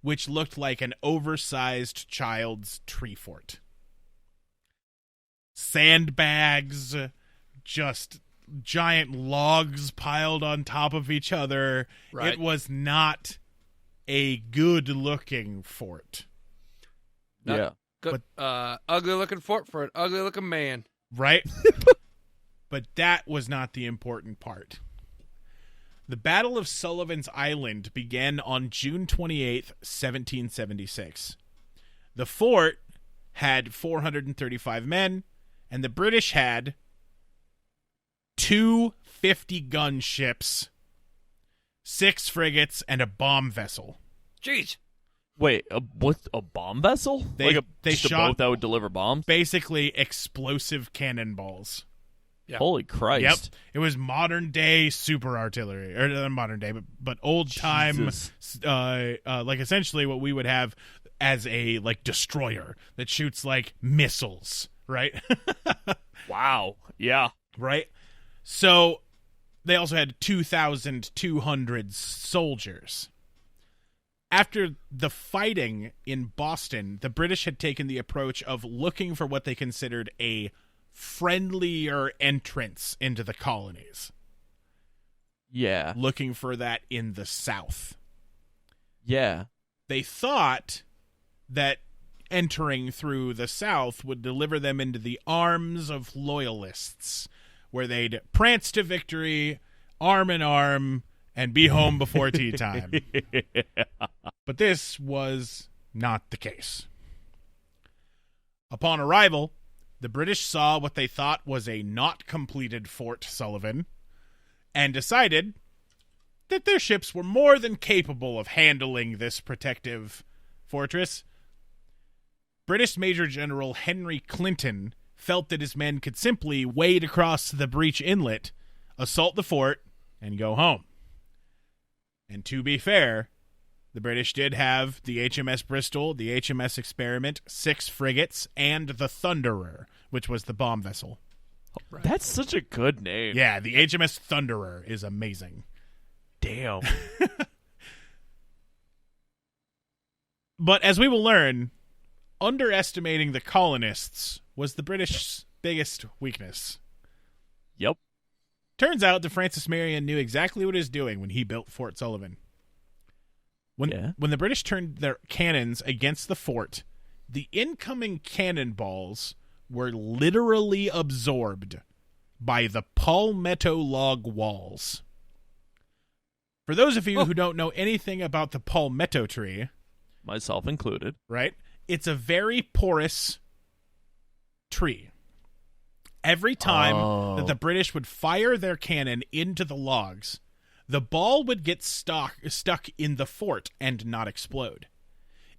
[SPEAKER 4] which looked like an oversized child's tree fort. Sandbags, just giant logs piled on top of each other.
[SPEAKER 5] Right.
[SPEAKER 4] It was not a good-looking fort.
[SPEAKER 3] Yeah.
[SPEAKER 5] Good. Ugly-looking fort for an ugly-looking man.
[SPEAKER 4] Right? But that was not the important part. The Battle of Sullivan's Island began on June 28th, 1776. The fort had 435 men, and the British had 2 50-gun ships, 6 frigates, and a bomb vessel.
[SPEAKER 5] Jeez.
[SPEAKER 3] Wait, what's a bomb vessel?
[SPEAKER 4] They
[SPEAKER 3] just a
[SPEAKER 4] shot
[SPEAKER 3] boat that would deliver bombs?
[SPEAKER 4] basically explosive cannonballs.
[SPEAKER 5] Yeah.
[SPEAKER 3] Holy Christ.
[SPEAKER 4] Yep. It was modern-day super artillery. Or not modern day, but old-time, like essentially what we would have as a, like, destroyer that shoots, like, missiles, right?
[SPEAKER 3] Wow. Yeah.
[SPEAKER 4] Right? So they also had 2,200 soldiers. After the fighting in Boston, the British had taken the approach of looking for what they considered a friendlier entrance into the colonies.
[SPEAKER 3] Yeah.
[SPEAKER 4] Looking for that in the South.
[SPEAKER 3] Yeah.
[SPEAKER 4] They thought that entering through the South would deliver them into the arms of loyalists, where they'd prance to victory, arm in arm, and be home before tea time. But this was not the case. Upon arrival, the British saw what they thought was a not completed Fort Sullivan and decided that their ships were more than capable of handling this protective fortress. British Major General Henry Clinton felt that his men could simply wade across the breach inlet, assault the fort, and go home. And to be fair, the British did have the HMS Bristol, the HMS Experiment, 6 frigates, and the Thunderer, which was the bomb vessel.
[SPEAKER 3] Right. That's such a good name.
[SPEAKER 4] Yeah, the HMS Thunderer is amazing.
[SPEAKER 3] Damn.
[SPEAKER 4] But as we will learn, underestimating the colonists was the British biggest weakness.
[SPEAKER 3] Yep.
[SPEAKER 4] Turns out that Francis Marion knew exactly what he was doing when he built Fort Sullivan. When the British turned their cannons against the fort, the incoming cannonballs were literally absorbed by the palmetto log walls. For those of you who don't know anything about the palmetto tree,
[SPEAKER 3] myself included,
[SPEAKER 4] right? It's a very porous tree. Every time that the British would fire their cannon into the logs, the ball would get stuck in the fort and not explode.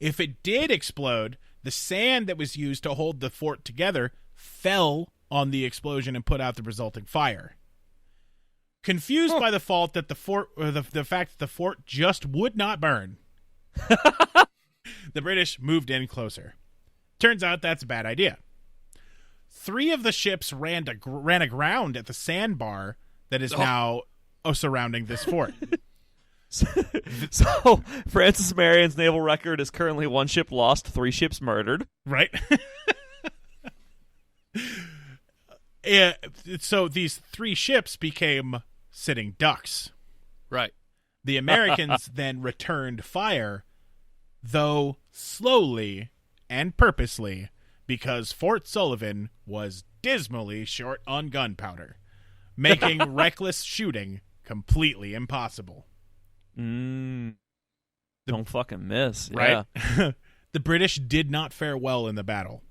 [SPEAKER 4] If it did explode, the sand that was used to hold the fort together fell on the explosion and put out the resulting fire. Confused by the fact that the fort just would not burn, the British moved in closer. Turns out that's a bad idea. 3 of the ships ran aground at the sandbar that is now surrounding this fort.
[SPEAKER 3] So Francis Marion's naval record is currently 1 ship lost, 3 ships murdered.
[SPEAKER 4] Right. So these 3 ships became sitting ducks.
[SPEAKER 5] Right.
[SPEAKER 4] The Americans then returned fire, though slowly and purposely, because Fort Sullivan was dismally short on gunpowder, making reckless shooting completely impossible.
[SPEAKER 3] Don't fucking miss.
[SPEAKER 4] Right?
[SPEAKER 3] Yeah.
[SPEAKER 4] The British did not fare well in the battle.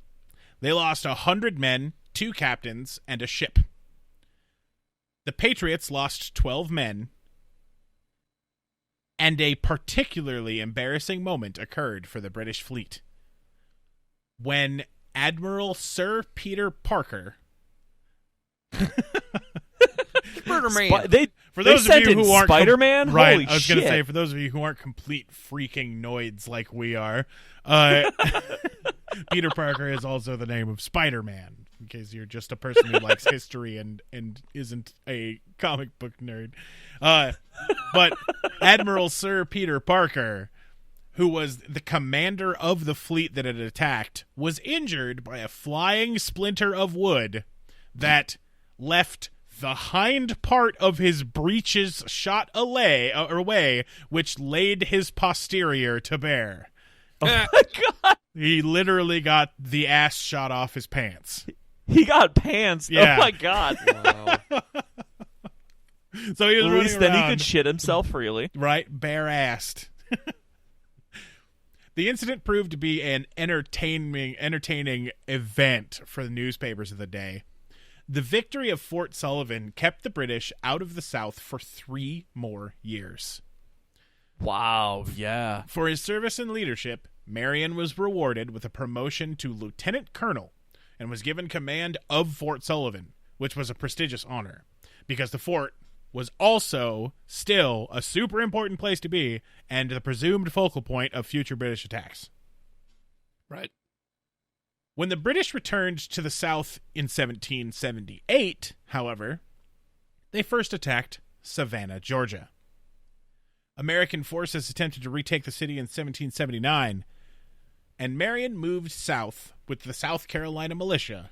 [SPEAKER 4] They lost 100 men, 2 captains, and a ship. The Patriots lost 12 men, and a particularly embarrassing moment occurred for the British fleet. When Admiral Sir Peter Parker...
[SPEAKER 5] Spider-Man.
[SPEAKER 4] For those of you who aren't
[SPEAKER 3] Spider-Man,
[SPEAKER 4] right?
[SPEAKER 3] Holy
[SPEAKER 4] I was going to
[SPEAKER 3] shit.
[SPEAKER 4] say, for those of you who aren't complete freaking noids like we are, Peter Parker is also the name of Spider-Man. In case you're just a person who likes history and isn't a comic book nerd, but Admiral Sir Peter Parker, who was the commander of the fleet that had attacked, was injured by a flying splinter of wood that left the hind part of his breeches shot away, which laid his posterior to bare.
[SPEAKER 3] Oh my God.
[SPEAKER 4] He literally got the ass shot off his pants.
[SPEAKER 3] He got pants.
[SPEAKER 4] Yeah.
[SPEAKER 3] Oh my God.
[SPEAKER 5] Wow.
[SPEAKER 4] So he was
[SPEAKER 3] At
[SPEAKER 4] running
[SPEAKER 3] least then he
[SPEAKER 4] around,
[SPEAKER 3] could shit himself freely.
[SPEAKER 4] right, bare-assed. The incident proved to be an entertaining event for the newspapers of the day. The victory of Fort Sullivan kept the British out of the South for 3 more years.
[SPEAKER 3] Wow, yeah.
[SPEAKER 4] For his service and leadership, Marion was rewarded with a promotion to lieutenant colonel and was given command of Fort Sullivan, which was a prestigious honor, because the fort was also still a super important place to be and the presumed focal point of future British attacks.
[SPEAKER 5] Right.
[SPEAKER 4] When the British returned to the South in 1778, however, they first attacked Savannah, Georgia. American forces attempted to retake the city in 1779, and Marion moved south with the South Carolina militia,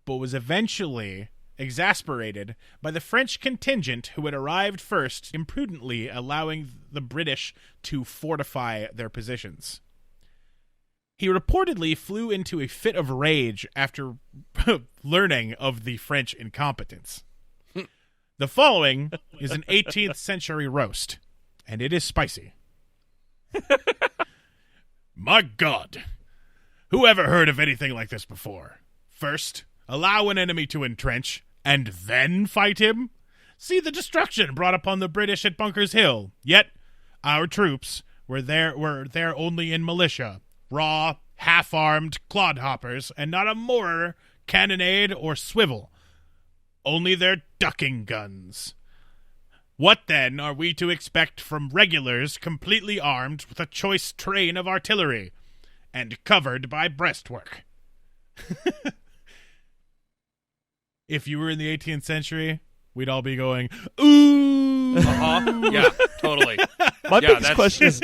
[SPEAKER 4] but was eventually exasperated by the French contingent who had arrived first, imprudently allowing the British to fortify their positions. He reportedly flew into a fit of rage after learning of the French incompetence. The following is an 18th century roast, and it is spicy. My God! Who ever heard of anything like this before? First, allow an enemy to entrench, and then fight him? See the destruction brought upon the British at Bunker's Hill. Yet, our troops were there only in militia, raw, half-armed clodhoppers, and not a mortar, cannonade, or swivel. Only their ducking guns. What, then, are we to expect from regulars completely armed with a choice train of artillery and covered by breastwork? If you were in the 18th century, we'd all be going, ooh!
[SPEAKER 5] Uh-huh. Yeah, totally.
[SPEAKER 3] My biggest question is,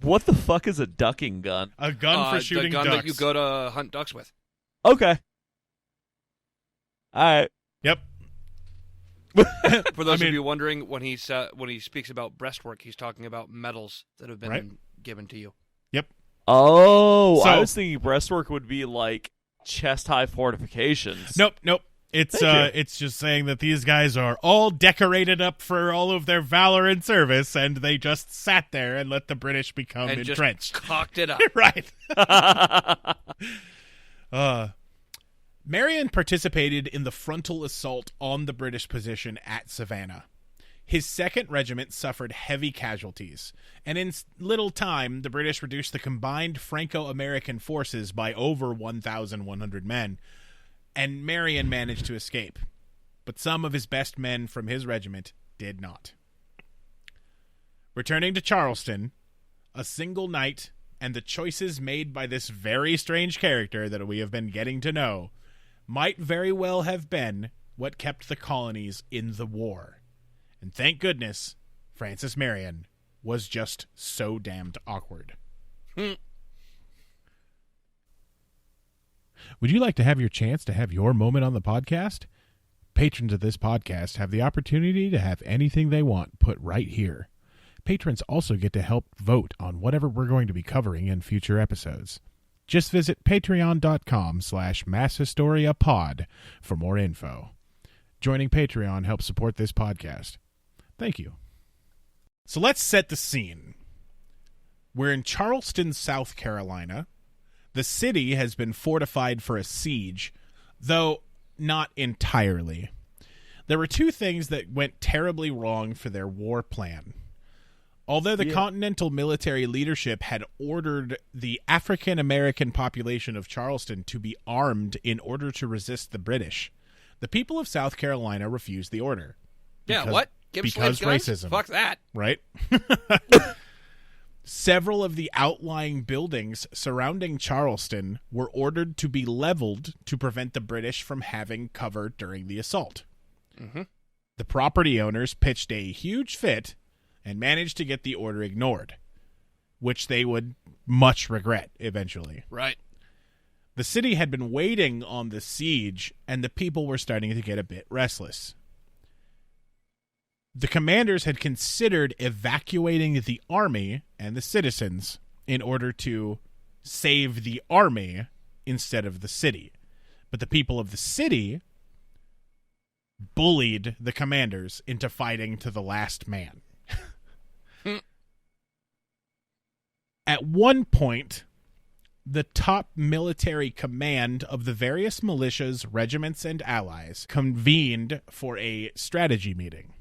[SPEAKER 3] what the fuck is a ducking gun?
[SPEAKER 4] A gun for shooting
[SPEAKER 5] the gun
[SPEAKER 4] ducks.
[SPEAKER 5] that you go to hunt ducks with.
[SPEAKER 3] Okay. All right.
[SPEAKER 4] Yep.
[SPEAKER 5] For those of you wondering, when he speaks about breastwork, he's talking about medals that have been given to you.
[SPEAKER 4] Yep.
[SPEAKER 3] Oh,
[SPEAKER 4] So,
[SPEAKER 3] I was thinking breastwork would be like chest-high fortifications.
[SPEAKER 4] Nope. It's just saying that these guys are all decorated up for all of their valor and service, and they just sat there and let the British become
[SPEAKER 5] and
[SPEAKER 4] entrenched.
[SPEAKER 5] Just cocked it up.
[SPEAKER 4] Right. Marion participated in the frontal assault on the British position at Savannah. His 2nd Regiment suffered heavy casualties, and in little time, the British reduced the combined Franco-American forces by over 1,100 men, and Marion managed to escape. But some of his best men from his regiment did not. Returning to Charleston, a single night and the choices made by this very strange character that we have been getting to know might very well have been what kept the colonies in the war. And thank goodness, Francis Marion was just so damned awkward. Would you like to have your chance to have your moment on the podcast? Patrons of this podcast have the opportunity to have anything they want put right here. Patrons also get to help vote on whatever we're going to be covering in future episodes. Just visit patreon.com/masshistoriapod for more info. Joining Patreon helps support this podcast. Thank you. So let's set the scene. We're in Charleston, South Carolina. The city has been fortified for a siege, though not entirely. There were 2 things that went terribly wrong for their war plan. Although the Continental military leadership had ordered the African-American population of Charleston to be armed in order to resist the British, the people of South Carolina refused the order.
[SPEAKER 5] What?
[SPEAKER 4] Because racism.
[SPEAKER 5] Fuck that.
[SPEAKER 4] Right? Several of the outlying buildings surrounding Charleston were ordered to be leveled to prevent the British from having cover during the assault.
[SPEAKER 5] Mm-hmm.
[SPEAKER 4] The property owners pitched a huge fit and managed to get the order ignored, which they would much regret eventually.
[SPEAKER 5] Right.
[SPEAKER 4] The city had been waiting on the siege, and the people were starting to get a bit restless. The commanders had considered evacuating the army and the citizens in order to save the army instead of the city. But the people of the city bullied the commanders into fighting to the last man. At one point, the top military command of the various militias, regiments, and allies convened for a strategy meeting.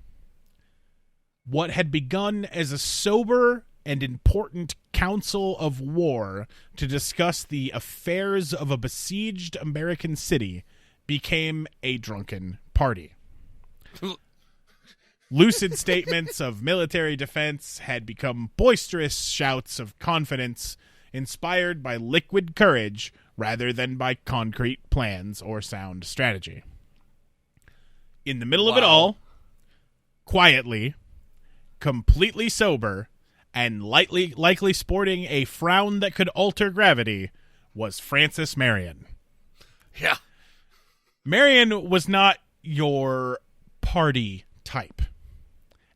[SPEAKER 4] What had begun as a sober and important council of war to discuss the affairs of a besieged American city became a drunken party. Lucid statements of military defense had become boisterous shouts of confidence inspired by liquid courage rather than by concrete plans or sound strategy. In the middle of it all, quietly, completely sober, and likely sporting a frown that could alter gravity, was Francis Marion.
[SPEAKER 5] Yeah.
[SPEAKER 4] Marion was not your party type,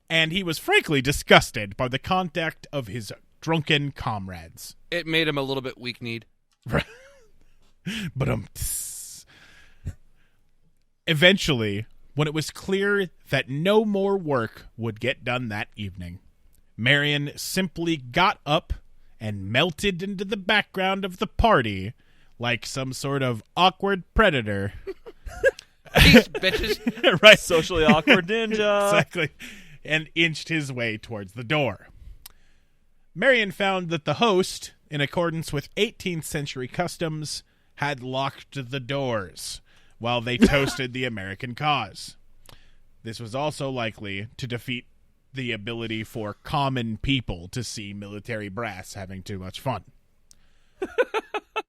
[SPEAKER 4] and he was frankly disgusted by the conduct of his drunken comrades.
[SPEAKER 5] It made him a little bit weak-kneed.
[SPEAKER 4] But eventually, when it was clear that no more work would get done that evening, Marion simply got up and melted into the background of the party like some sort of awkward predator.
[SPEAKER 5] Peace, bitches.
[SPEAKER 4] Right.
[SPEAKER 3] Socially awkward ninja.
[SPEAKER 4] Exactly. And inched his way towards the door. Marion found that the host, in accordance with 18th century customs, had locked the doors while they toasted the American cause. This was also likely to defeat the ability for common people to see military brass having too much fun.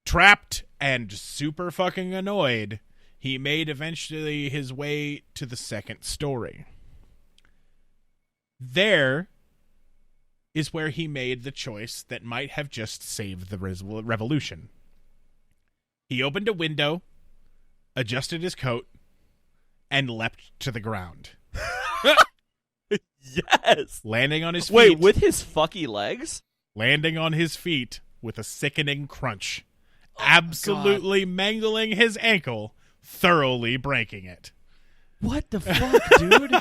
[SPEAKER 4] Trapped and super fucking annoyed, he made eventually his way to the second story. There is where he made the choice that might have just saved the revolution. He opened a window, adjusted his coat, and leapt to the ground.
[SPEAKER 3] Yes.
[SPEAKER 4] landing on his feet.
[SPEAKER 3] Wait, with his fucky legs?
[SPEAKER 4] Landing on his feet with a sickening crunch. Absolutely mangling his ankle, thoroughly breaking it.
[SPEAKER 3] What the fuck, dude?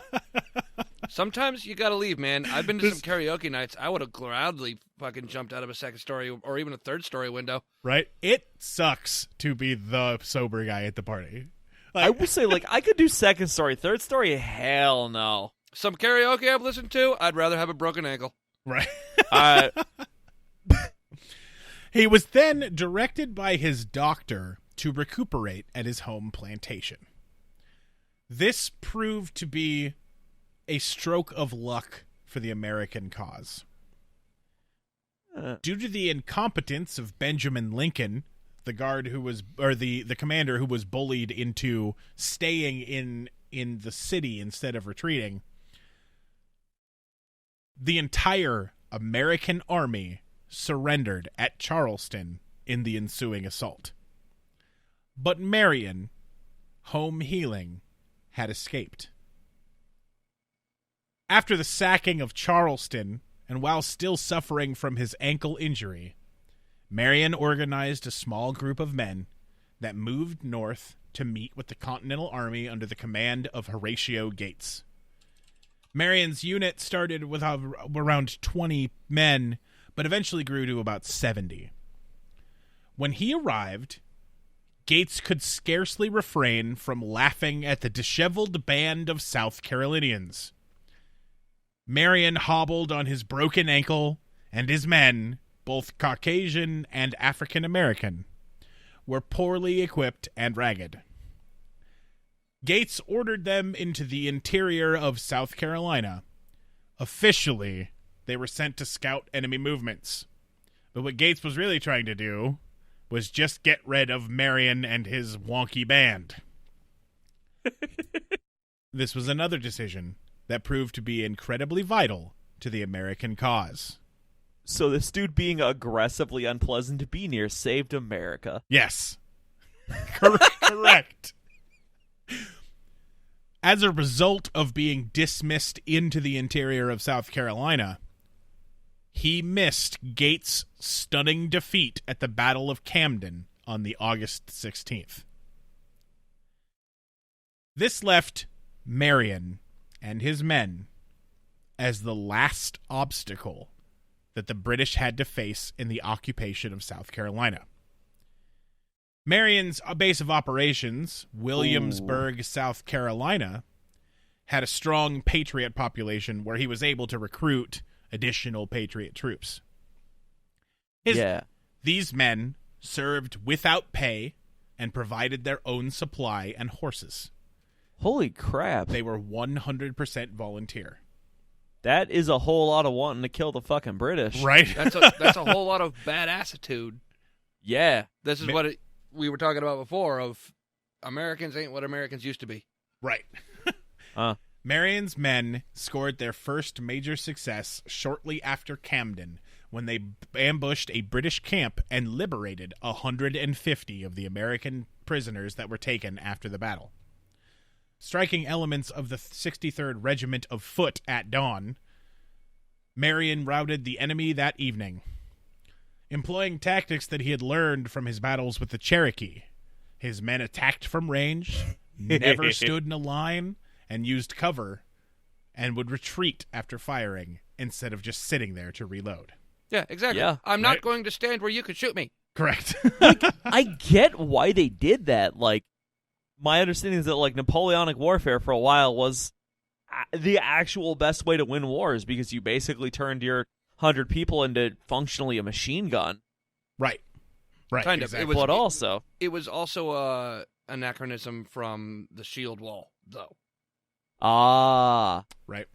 [SPEAKER 5] Sometimes you gotta leave, man. I've been to some karaoke nights. I would have gladly fucking jumped out of a second story or even a third story window.
[SPEAKER 4] Right? It sucks to be the sober guy at the party.
[SPEAKER 3] I will say, like, I could do second story. Third story, hell no.
[SPEAKER 5] Some karaoke I've listened to, I'd rather have a broken ankle.
[SPEAKER 4] Right. He was then directed by his doctor to recuperate at his home plantation. This proved to be a stroke of luck for the American cause. Due to the incompetence of Benjamin Lincoln, the guard who was, or the commander who was bullied into staying in the city instead of retreating, the entire American army surrendered at Charleston in the ensuing assault. But Marion, home healing, had escaped. After the sacking of Charleston, and while still suffering from his ankle injury, Marion organized a small group of men that moved north to meet with the Continental Army under the command of Horatio Gates. Marion's unit started with around 20 men, but eventually grew to about 70. When he arrived, Gates could scarcely refrain from laughing at the disheveled band of South Carolinians. Marion hobbled on his broken ankle, and his men, both Caucasian and African American, were poorly equipped and ragged. Gates ordered them into the interior of South Carolina. Officially, they were sent to scout enemy movements. But what Gates was really trying to do was just get rid of Marion and his wonky band. This was another decision that proved to be incredibly vital to the American cause.
[SPEAKER 3] So this dude being aggressively unpleasant to be near saved America.
[SPEAKER 4] Yes. Correct. As a result of being dismissed into the interior of South Carolina, he missed Gates' stunning defeat at the Battle of Camden on the August 16th. This left Marion and his men as the last obstacle that the British had to face in the occupation of South Carolina. Marion's base of operations, Williamsburg, South Carolina, had a strong Patriot population where he was able to recruit additional Patriot troops. These men served without pay and provided their own supply and horses.
[SPEAKER 3] Holy crap.
[SPEAKER 4] They were 100% volunteer.
[SPEAKER 3] That is a whole lot of wanting to kill the fucking British.
[SPEAKER 4] Right?
[SPEAKER 5] That's a whole lot of badassitude.
[SPEAKER 3] Yeah.
[SPEAKER 5] This is what we were talking about before of Americans ain't what Americans used to be.
[SPEAKER 4] Right. Marion's men scored their first major success shortly after Camden when they ambushed a British camp and liberated 150 of the American prisoners that were taken after the battle. Striking elements of the 63rd Regiment of Foot at dawn, Marion routed the enemy that evening. Employing tactics that he had learned from his battles with the Cherokee, his men attacked from range, never stood in a line, and used cover, and would retreat after firing instead of just sitting there to reload.
[SPEAKER 5] Yeah, exactly.
[SPEAKER 3] Yeah.
[SPEAKER 5] I'm not going to stand where you could shoot me.
[SPEAKER 4] Correct.
[SPEAKER 3] I get why they did that. Like, my understanding is that, like, Napoleonic warfare for a while was the actual best way to win wars because you basically turned your 100 people into functionally a machine gun.
[SPEAKER 4] Right.
[SPEAKER 5] Kind of.
[SPEAKER 4] Exactly.
[SPEAKER 3] But also...
[SPEAKER 5] It was also an anachronism from the shield wall, though.
[SPEAKER 3] Ah.
[SPEAKER 4] Right.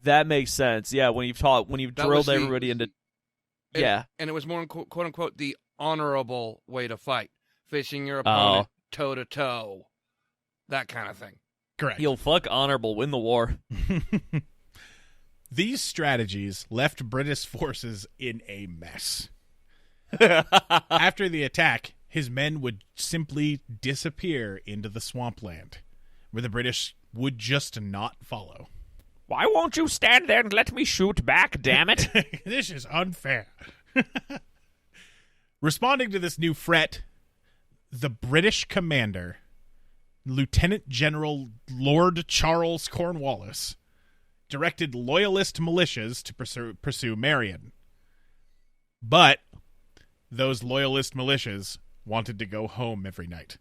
[SPEAKER 3] That makes sense. Yeah, when you've drilled everybody into... Yeah.
[SPEAKER 5] And it was more, quote-unquote, the honorable way to fight. Facing your opponent toe-to-toe. That kind of thing.
[SPEAKER 4] Correct.
[SPEAKER 3] You'll fuck honorable, win the war.
[SPEAKER 4] These strategies left British forces in a mess. After the attack, his men would simply disappear into the swampland, where the British would just not follow.
[SPEAKER 3] Why won't you stand there and let me shoot back, damn it?
[SPEAKER 4] This is unfair. Responding to this new threat, the British commander, Lieutenant General Lord Charles Cornwallis, directed loyalist militias to pursue Marion. But those loyalist militias wanted to go home every night.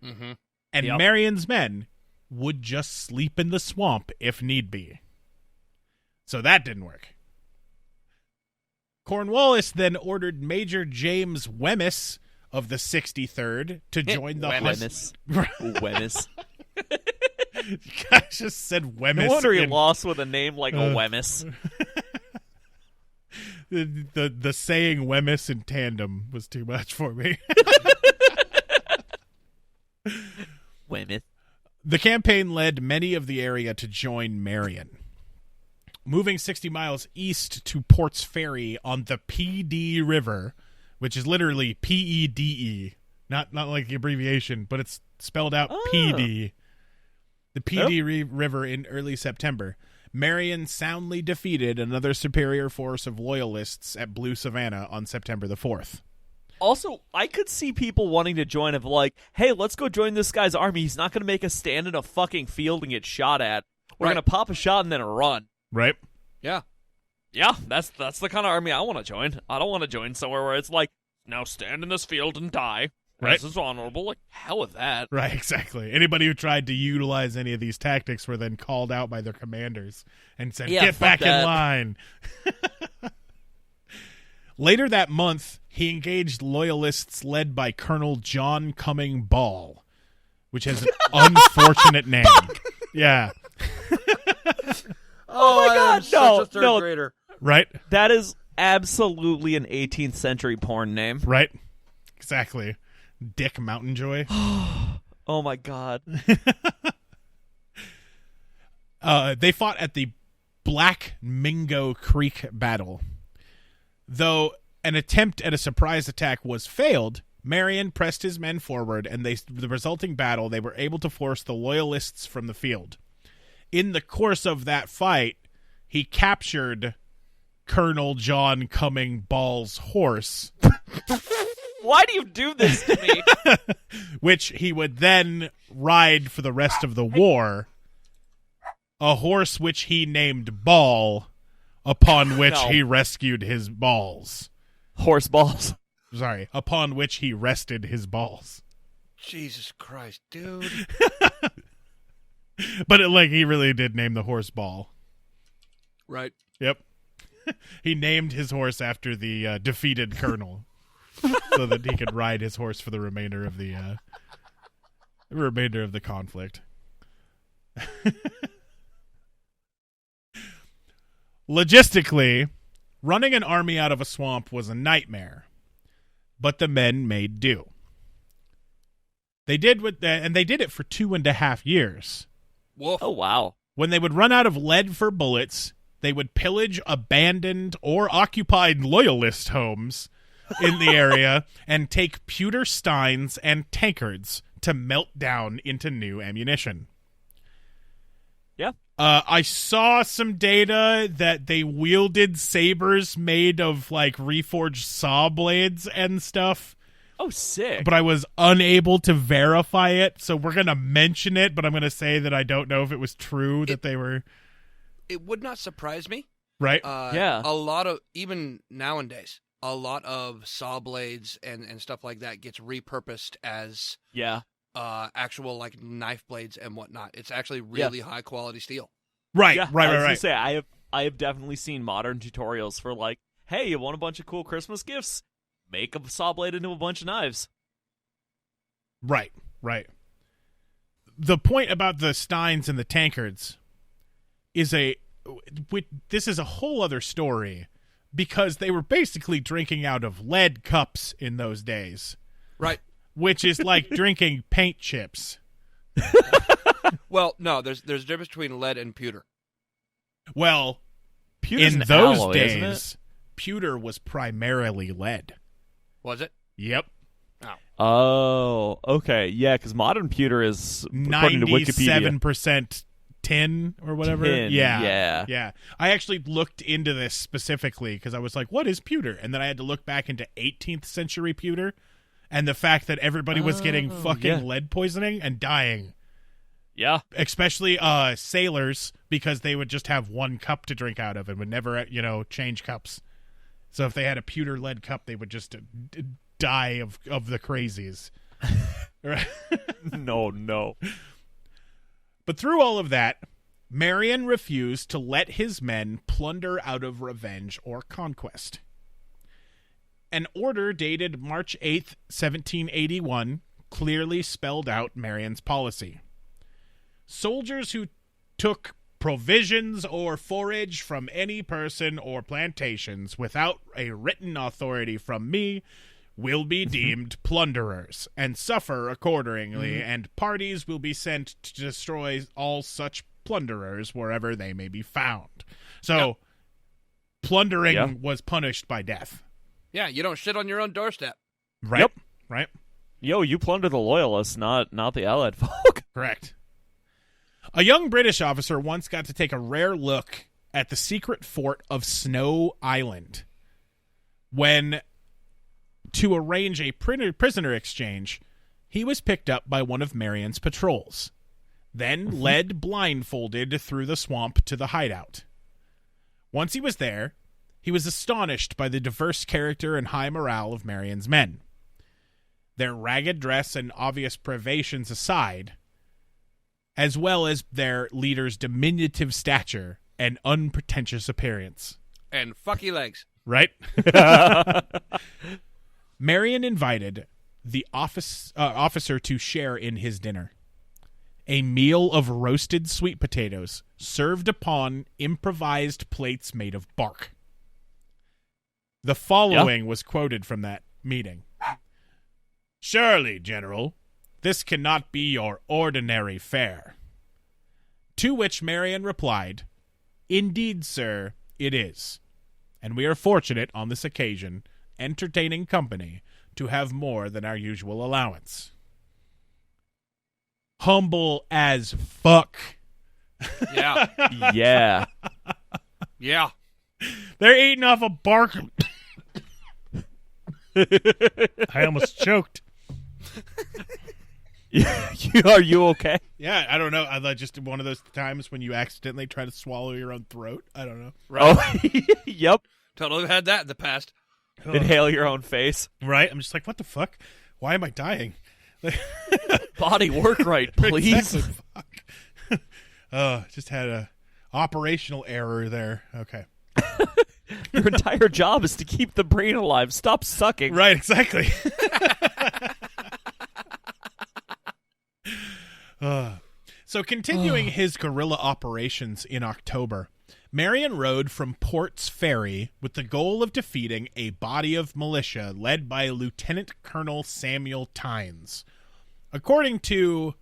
[SPEAKER 5] Mm-hmm.
[SPEAKER 4] And Marion's men would just sleep in the swamp if need be. So that didn't work. Cornwallis then ordered Major James Wemyss of the 63rd to join the
[SPEAKER 3] Wemyss. Wemyss.
[SPEAKER 4] You guys just said Wemyss.
[SPEAKER 3] No wonder he lost with a name like a Wemyss.
[SPEAKER 4] The saying Wemyss in tandem was too much for me.
[SPEAKER 3] Wemyss.
[SPEAKER 4] The campaign led many of the area to join Marion. Moving 60 miles east to Port's Ferry on the PD River, which is literally P-E-D-E. Not like the abbreviation, but it's spelled out PD. The PD River in early September. Marion soundly defeated another superior force of loyalists at Blue Savannah on September the 4th.
[SPEAKER 3] Also, I could see people wanting to join of like, hey, let's go join this guy's army. He's not going to make us stand in a fucking field and get shot at. We're going to pop a shot and then run.
[SPEAKER 4] Right?
[SPEAKER 5] Yeah.
[SPEAKER 3] Yeah, that's the kind of army I want to join. I don't want to join somewhere where it's like, now stand in this field and die.
[SPEAKER 4] Right.
[SPEAKER 3] This is honorable. Like, hell with that.
[SPEAKER 4] Right, exactly. Anybody who tried to utilize any of these tactics were then called out by their commanders and said, get back in line. Later that month, he engaged loyalists led by Colonel John Cumming Ball, which has an unfortunate name. Yeah.
[SPEAKER 3] Oh my God,
[SPEAKER 5] such a third grader.
[SPEAKER 4] Right?
[SPEAKER 3] That is absolutely an 18th century porn name.
[SPEAKER 4] Right? Exactly. Dick Mountainjoy.
[SPEAKER 3] Oh my God.
[SPEAKER 4] They fought at the Black Mingo Creek battle. Though an attempt at a surprise attack was failed, Marion pressed his men forward, and the resulting battle, they were able to force the loyalists from the field. In the course of that fight, he captured Colonel John Cumming Ball's horse.
[SPEAKER 3] Why do you do this to me?
[SPEAKER 4] Which he would then ride for the rest of the war. A horse which he named Ball, upon which he rescued his balls.
[SPEAKER 3] Horse balls.
[SPEAKER 4] Sorry, upon which he rested his balls.
[SPEAKER 5] Jesus Christ, dude.
[SPEAKER 4] But he really did name the horse Ball.
[SPEAKER 5] Right.
[SPEAKER 4] Yep. He named his horse after the defeated colonel, so that he could ride his horse for the remainder of the conflict. Logistically, running an army out of a swamp was a nightmare, but the men made do. They did and they did it for 2.5 years.
[SPEAKER 5] Woof.
[SPEAKER 3] Oh, wow.
[SPEAKER 4] When they would run out of lead for bullets, they would pillage abandoned or occupied loyalist homes in the area and take pewter steins and tankards to melt down into new ammunition.
[SPEAKER 3] Yeah.
[SPEAKER 4] I saw some data that they wielded sabers made of reforged saw blades and stuff.
[SPEAKER 3] Oh, sick.
[SPEAKER 4] But I was unable to verify it, so we're going to mention it, but I'm going to say that I don't know if it was true that they were...
[SPEAKER 5] It would not surprise me.
[SPEAKER 4] Right?
[SPEAKER 3] Yeah.
[SPEAKER 5] A lot of, even nowadays, a lot of saw blades and stuff like that gets repurposed as actual knife blades and whatnot. It's actually really high quality steel.
[SPEAKER 4] Right,
[SPEAKER 3] yeah,
[SPEAKER 4] right.
[SPEAKER 3] I was gonna say, I have definitely seen modern tutorials for hey, you want a bunch of cool Christmas gifts? Make a saw blade into a bunch of knives.
[SPEAKER 4] Right. The point about the steins and the tankards is this is a whole other story, because they were basically drinking out of lead cups in those days.
[SPEAKER 5] Right.
[SPEAKER 4] Which is like drinking paint chips.
[SPEAKER 5] Well, no, there's a difference between lead and pewter.
[SPEAKER 4] Well,
[SPEAKER 3] Pewter's
[SPEAKER 4] in
[SPEAKER 3] an
[SPEAKER 4] those
[SPEAKER 3] alloy,
[SPEAKER 4] days,
[SPEAKER 3] isn't it?
[SPEAKER 4] pewter was primarily lead.
[SPEAKER 5] Was it?
[SPEAKER 4] Yep.
[SPEAKER 3] Oh, okay. Yeah, because modern pewter is, according to Wikipedia,
[SPEAKER 4] 97% tin or whatever.
[SPEAKER 3] Tin,
[SPEAKER 4] Yeah.
[SPEAKER 3] yeah.
[SPEAKER 4] I actually looked into this specifically because I was like, what is pewter? And then I had to look back into 18th century pewter and the fact that everybody was getting fucking lead poisoning and dying.
[SPEAKER 3] Yeah.
[SPEAKER 4] Especially sailors, because they would just have one cup to drink out of and would never, change cups. So if they had a pewter lead cup, they would just die of the crazies. Right?
[SPEAKER 3] No.
[SPEAKER 4] But through all of that, Marion refused to let his men plunder out of revenge or conquest. An order dated March 8th, 1781, clearly spelled out Marion's policy. Soldiers who took provisions or forage from any person or plantations without a written authority from me will be deemed plunderers and suffer accordingly, and parties will be sent to destroy all such plunderers wherever they may be found. So, plundering was punished by death.
[SPEAKER 5] Yeah, you don't shit on your own doorstep.
[SPEAKER 4] Right?
[SPEAKER 3] Yep.
[SPEAKER 4] Right?
[SPEAKER 3] Yo, you plunder the loyalists, not the Allied folk.
[SPEAKER 4] Correct. A young British officer once got to take a rare look at the secret fort of Snow Island when, to arrange a prisoner exchange, he was picked up by one of Marion's patrols, then led blindfolded through the swamp to the hideout. Once he was there, he was astonished by the diverse character and high morale of Marion's men. Their ragged dress and obvious privations aside, as well as their leader's diminutive stature and unpretentious appearance.
[SPEAKER 5] And fucky legs.
[SPEAKER 4] Right? Marion invited the officer to share in his dinner. A meal of roasted sweet potatoes served upon improvised plates made of bark. The following was quoted from that meeting. "Surely, General, this cannot be your ordinary fare." To which Marion replied, "Indeed, sir, it is. And we are fortunate on this occasion, entertaining company, to have more than our usual allowance." Humble as fuck.
[SPEAKER 5] Yeah.
[SPEAKER 3] Yeah.
[SPEAKER 5] Yeah.
[SPEAKER 4] They're eating off a bark. I almost choked.
[SPEAKER 3] Are you okay?
[SPEAKER 4] Yeah, I don't know. I thought just one of those times when you accidentally try to swallow your own throat. I don't know.
[SPEAKER 5] Right.
[SPEAKER 3] Oh, yep.
[SPEAKER 5] Totally had that in the past.
[SPEAKER 3] Inhale your own face.
[SPEAKER 4] Right? I'm just like, what the fuck? Why am I dying?
[SPEAKER 3] Body work right, please.
[SPEAKER 4] Exactly. Fuck. Just had a operational error there. Okay.
[SPEAKER 3] Your entire job is to keep the brain alive. Stop sucking.
[SPEAKER 4] Right, exactly. So continuing his guerrilla operations in October, Marion rode from Port's Ferry with the goal of defeating a body of militia led by Lieutenant Colonel Samuel Tynes. According to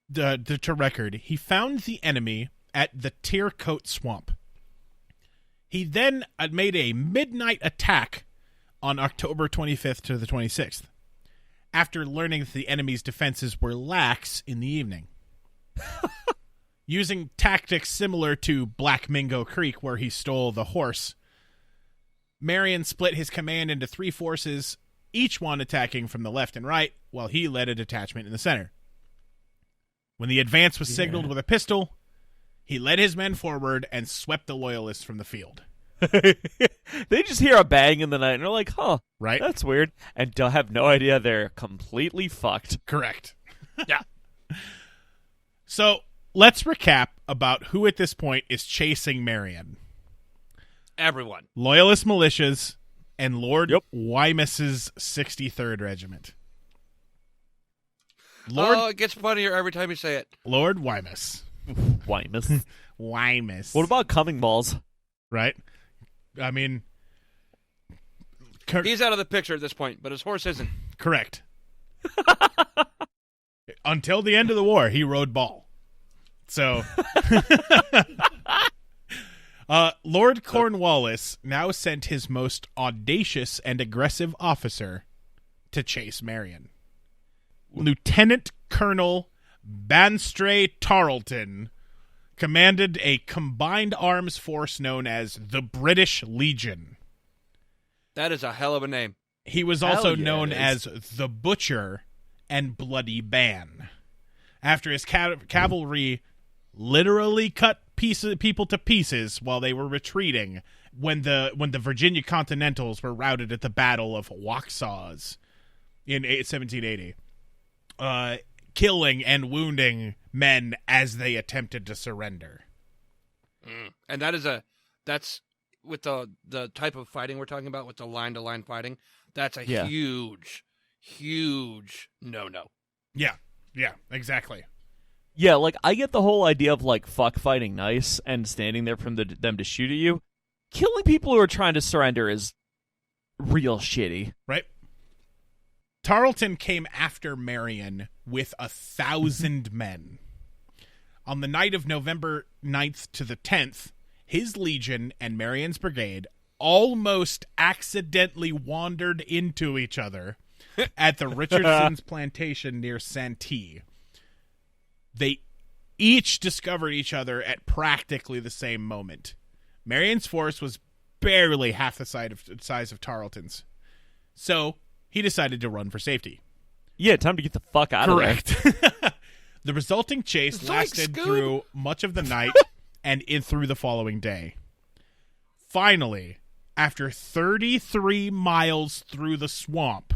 [SPEAKER 4] the record, he found the enemy at the Tiercoat Swamp. He then made a midnight attack on October 25th to the 26th, after learning that the enemy's defenses were lax in the evening. Using tactics similar to Black Mingo Creek, where he stole the horse, Marion split his command into three forces, each one attacking from the left and right, while he led a detachment in the center. When the advance was signaled with a pistol, he led his men forward and swept the loyalists from the field.
[SPEAKER 3] They just hear a bang in the night and they're like, huh,
[SPEAKER 4] Right?
[SPEAKER 3] that's weird. And don't have no idea they're completely fucked.
[SPEAKER 4] Correct.
[SPEAKER 5] Yeah.
[SPEAKER 4] So let's recap about who at this point is chasing Marion.
[SPEAKER 5] Everyone.
[SPEAKER 4] Loyalist militias and Lord Wemyss's 63rd Regiment.
[SPEAKER 5] Oh, it gets funnier every time you say it.
[SPEAKER 4] Lord Wemyss.
[SPEAKER 3] Wemyss.
[SPEAKER 4] Wemyss.
[SPEAKER 3] What about coming balls?
[SPEAKER 4] Right? I mean...
[SPEAKER 5] He's out of the picture at this point, but his horse isn't.
[SPEAKER 4] Correct. Until the end of the war, he rode ball. So... Lord Cornwallis now sent his most audacious and aggressive officer to chase Marion. Lieutenant Colonel Banstray Tarleton commanded a combined arms force known as the British Legion.
[SPEAKER 5] That is a hell of a name.
[SPEAKER 4] He was
[SPEAKER 3] Hell
[SPEAKER 4] also
[SPEAKER 3] yeah,
[SPEAKER 4] known
[SPEAKER 3] it
[SPEAKER 4] as the Butcher and Bloody Ban, after his cavalry literally cut people to pieces while they were retreating when the Virginia Continentals were routed at the Battle of Waxhaws in 1780, killing and wounding men as they attempted to surrender.
[SPEAKER 5] And that's with the type of fighting we're talking about, with the line-to-line fighting, that's a huge no-no.
[SPEAKER 4] Yeah, exactly.
[SPEAKER 3] Yeah, like, I get the whole idea of, like, fuck fighting nice and standing there for them to shoot at you. Killing people who are trying to surrender is real shitty.
[SPEAKER 4] Right? Tarleton came after Marion with 1,000 men. On the night of November 9th to the 10th, his legion and Marion's brigade almost accidentally wandered into each other at the Richardson's plantation near Santee. They each discovered each other at practically the same moment. Marion's force was barely half the size of Tarleton's, so he decided to run for safety.
[SPEAKER 3] Yeah, time to get the fuck out of there.
[SPEAKER 4] Correct. The resulting chase
[SPEAKER 5] Zoinks,
[SPEAKER 4] lasted
[SPEAKER 5] Scoob.
[SPEAKER 4] through much of the night and through the following day. Finally, after 33 miles through the swamp,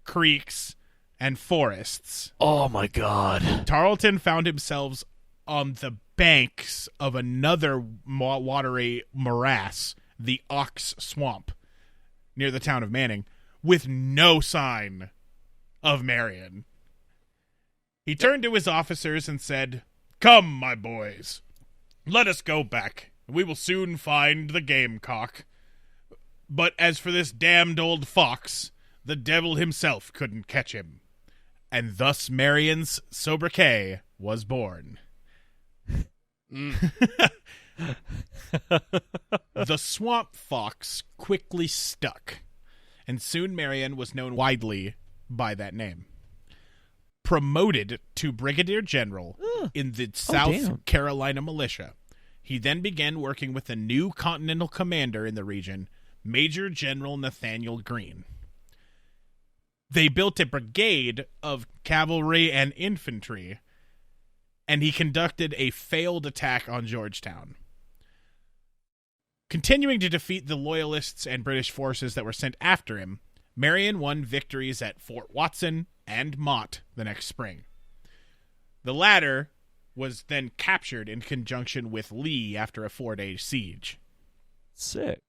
[SPEAKER 4] creeks, and forests,
[SPEAKER 3] Oh my god.
[SPEAKER 4] Tarleton found himself on the banks of another watery morass, the Ox Swamp, near the town of Manning, with no sign of Marion. He turned to his officers and said, "Come, my boys, let us go back. We will soon find the gamecock. But as for this damned old fox, the devil himself couldn't catch him." And thus Marion's sobriquet was born. The swamp fox quickly stuck, and soon Marion was known widely by that name. Promoted to brigadier general in the South Carolina militia, he then began working with the new continental commander in the region, Major General Nathaniel Greene. They built a brigade of cavalry and infantry, and he conducted a failed attack on Georgetown. Continuing to defeat the Loyalists and British forces that were sent after him, Marion won victories at Fort Watson and Mott the next spring. The latter was then captured in conjunction with Lee after a 4-day siege.
[SPEAKER 3] Sick.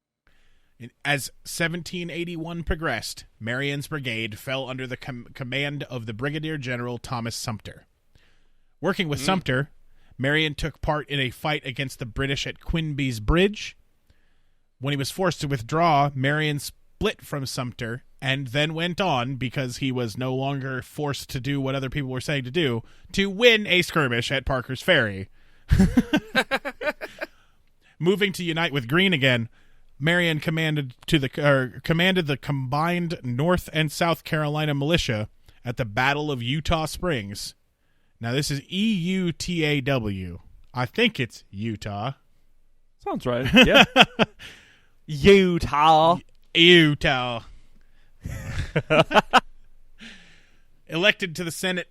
[SPEAKER 4] As 1781 progressed, Marion's brigade fell under the command of the Brigadier General Thomas Sumter. Working with Sumter, Marion took part in a fight against the British at Quinby's Bridge. When he was forced to withdraw, Marion split from Sumter and then went on, because he was no longer forced to do what other people were saying to do, to win a skirmish at Parker's Ferry. Moving to unite with Greene again, Marion commanded the combined North and South Carolina militia at the Battle of Eutaw Springs. Now, this is EUTAW. I think it's Utah.
[SPEAKER 3] Sounds right. Yeah. Utah.
[SPEAKER 4] Elected to the Senate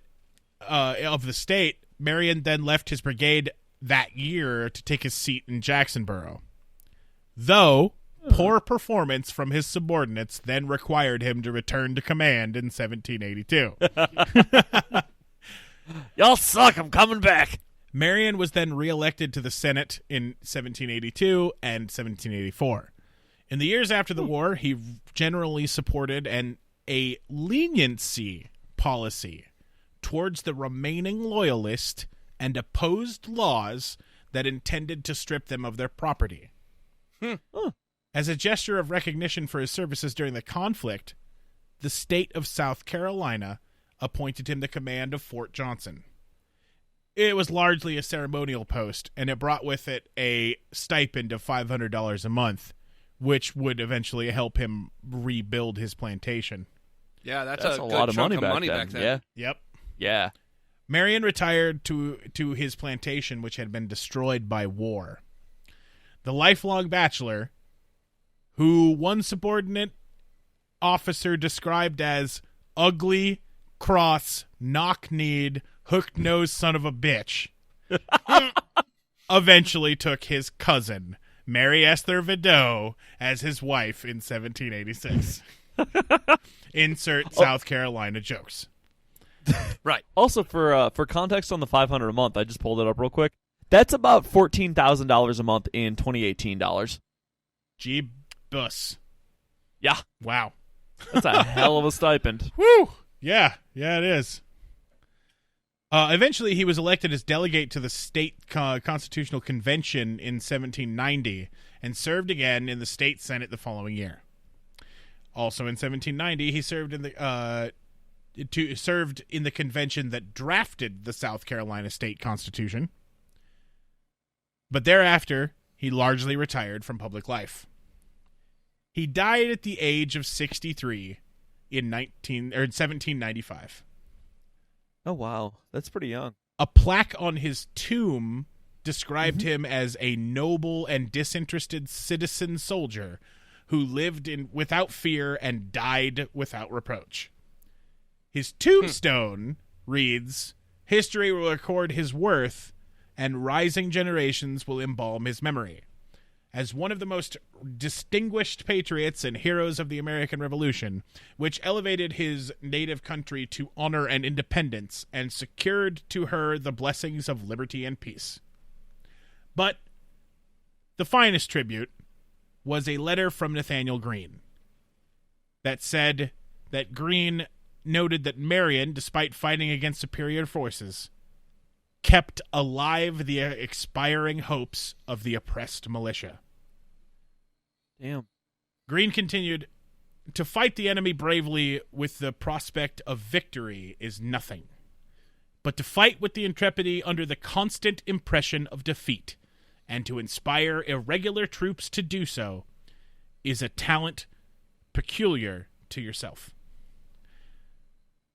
[SPEAKER 4] of the state, Marion then left his brigade that year to take his seat in Jacksonboro. Though poor performance from his subordinates then required him to return to command in 1782.
[SPEAKER 3] Y'all suck. I'm coming back.
[SPEAKER 4] Marion was then reelected to the Senate in 1782 and 1784. In the years after the war, he generally supported a leniency policy towards the remaining loyalists and opposed laws that intended to strip them of their property. As a gesture of recognition for his services during the conflict, the state of South Carolina appointed him the command of Fort Johnson. It was largely a ceremonial post, and it brought with it a stipend of $500 a month, which would eventually help him rebuild his plantation.
[SPEAKER 5] Yeah, that's
[SPEAKER 3] a
[SPEAKER 5] good
[SPEAKER 3] lot of
[SPEAKER 5] chunk
[SPEAKER 3] money back then.
[SPEAKER 5] then.
[SPEAKER 3] Yeah.
[SPEAKER 4] Yep.
[SPEAKER 3] Yeah.
[SPEAKER 4] Marion retired to his plantation, which had been destroyed by war. The lifelong bachelor, who one subordinate officer described as ugly, cross, knock-kneed, hook-nosed son of a bitch, eventually took his cousin, Mary Esther Vidot, as his wife in 1786. Insert South Carolina jokes.
[SPEAKER 5] Right.
[SPEAKER 3] Also, for context on the $500 a month, I just pulled it up real quick. That's about $14,000 a month in 2018 dollars.
[SPEAKER 4] Gee, bus.
[SPEAKER 3] Yeah,
[SPEAKER 4] Wow.
[SPEAKER 3] that's a hell of a stipend.
[SPEAKER 4] Woo! Yeah, it is. Eventually, he was elected as delegate to the state constitutional convention in 1790 and served again in the state senate the following year. Also in 1790, he served in the convention that drafted the South Carolina state constitution. But thereafter, he largely retired from public life. He died at the age of 63 in 1795.
[SPEAKER 3] Oh, wow. That's pretty young.
[SPEAKER 4] A plaque on his tomb described him as a noble and disinterested citizen soldier who lived without fear and died without reproach. His tombstone reads, "History will record his worth, and rising generations will embalm his memory. As one of the most distinguished patriots and heroes of the American Revolution, which elevated his native country to honor and independence and secured to her the blessings of liberty and peace." But the finest tribute was a letter from Nathaniel Greene that said that Greene noted that Marion, despite fighting against superior forces, kept alive the expiring hopes of the oppressed militia.
[SPEAKER 3] Damn.
[SPEAKER 4] Greene continued, "To fight the enemy bravely with the prospect of victory is nothing, but to fight with the intrepidity under the constant impression of defeat, and to inspire irregular troops to do so, is a talent peculiar to yourself."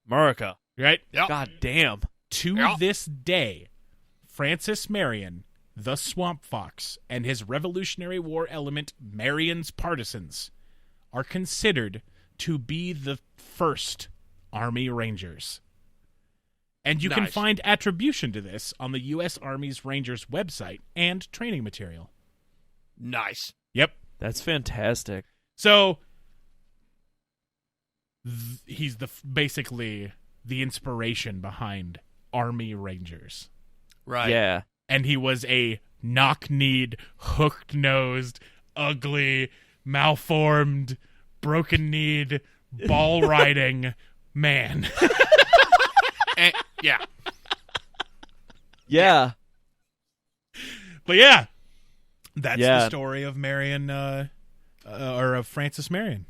[SPEAKER 3] America.
[SPEAKER 4] Right?
[SPEAKER 5] Yep.
[SPEAKER 3] God damn.
[SPEAKER 4] To this day, Francis Marion, the Swamp Fox, and his Revolutionary War element Marion's partisans are considered to be the first Army Rangers. And you can
[SPEAKER 5] Nice.
[SPEAKER 4] find attribution to this on the U.S. Army's Rangers website and training material.
[SPEAKER 5] Nice.
[SPEAKER 4] Yep.
[SPEAKER 3] That's fantastic.
[SPEAKER 4] So he's basically the inspiration behind Army Rangers.
[SPEAKER 5] Right.
[SPEAKER 3] Yeah.
[SPEAKER 4] And he was a knock-kneed, hooked-nosed, ugly, malformed, broken-kneed, ball-riding man.
[SPEAKER 5] Yeah.
[SPEAKER 3] Yeah.
[SPEAKER 4] But yeah, that's
[SPEAKER 3] Yeah.
[SPEAKER 4] the story of Marion, or of Francis Marion.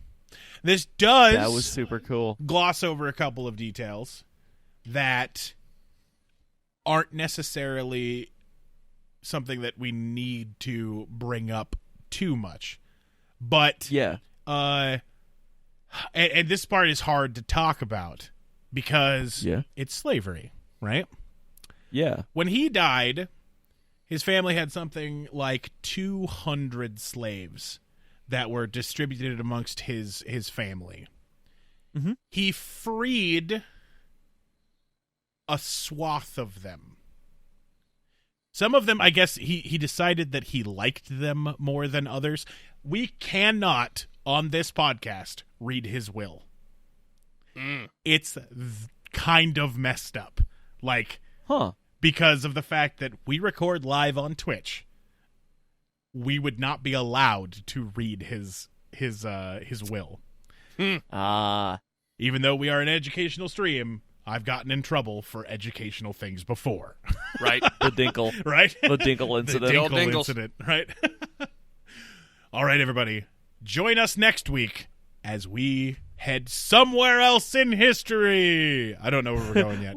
[SPEAKER 4] This does
[SPEAKER 3] That was super cool.
[SPEAKER 4] gloss over a couple of details that aren't necessarily something that we need to bring up too much. But
[SPEAKER 3] Yeah.
[SPEAKER 4] and this part is hard to talk about because it's slavery, right?
[SPEAKER 3] Yeah.
[SPEAKER 4] When he died, his family had something like 200 slaves that were distributed amongst his family.
[SPEAKER 3] Mhm.
[SPEAKER 4] He freed a swath of them. Some of them, I guess, he decided that he liked them more than others. We cannot, on this podcast, read his will. It's kind of messed up. Like,
[SPEAKER 3] Huh.
[SPEAKER 4] because of the fact that we record live on Twitch, we would not be allowed to read his will.
[SPEAKER 3] Ah.
[SPEAKER 4] Even though we are an educational stream, I've gotten in trouble for educational things before.
[SPEAKER 5] Right.
[SPEAKER 3] The Dinkle.
[SPEAKER 4] Right?
[SPEAKER 3] The Dinkle incident.
[SPEAKER 4] The
[SPEAKER 5] old
[SPEAKER 4] Dinkle
[SPEAKER 5] Dingles.
[SPEAKER 4] incident, right? All right, everybody. Join us next week as we head somewhere else in history. I don't know where we're going yet.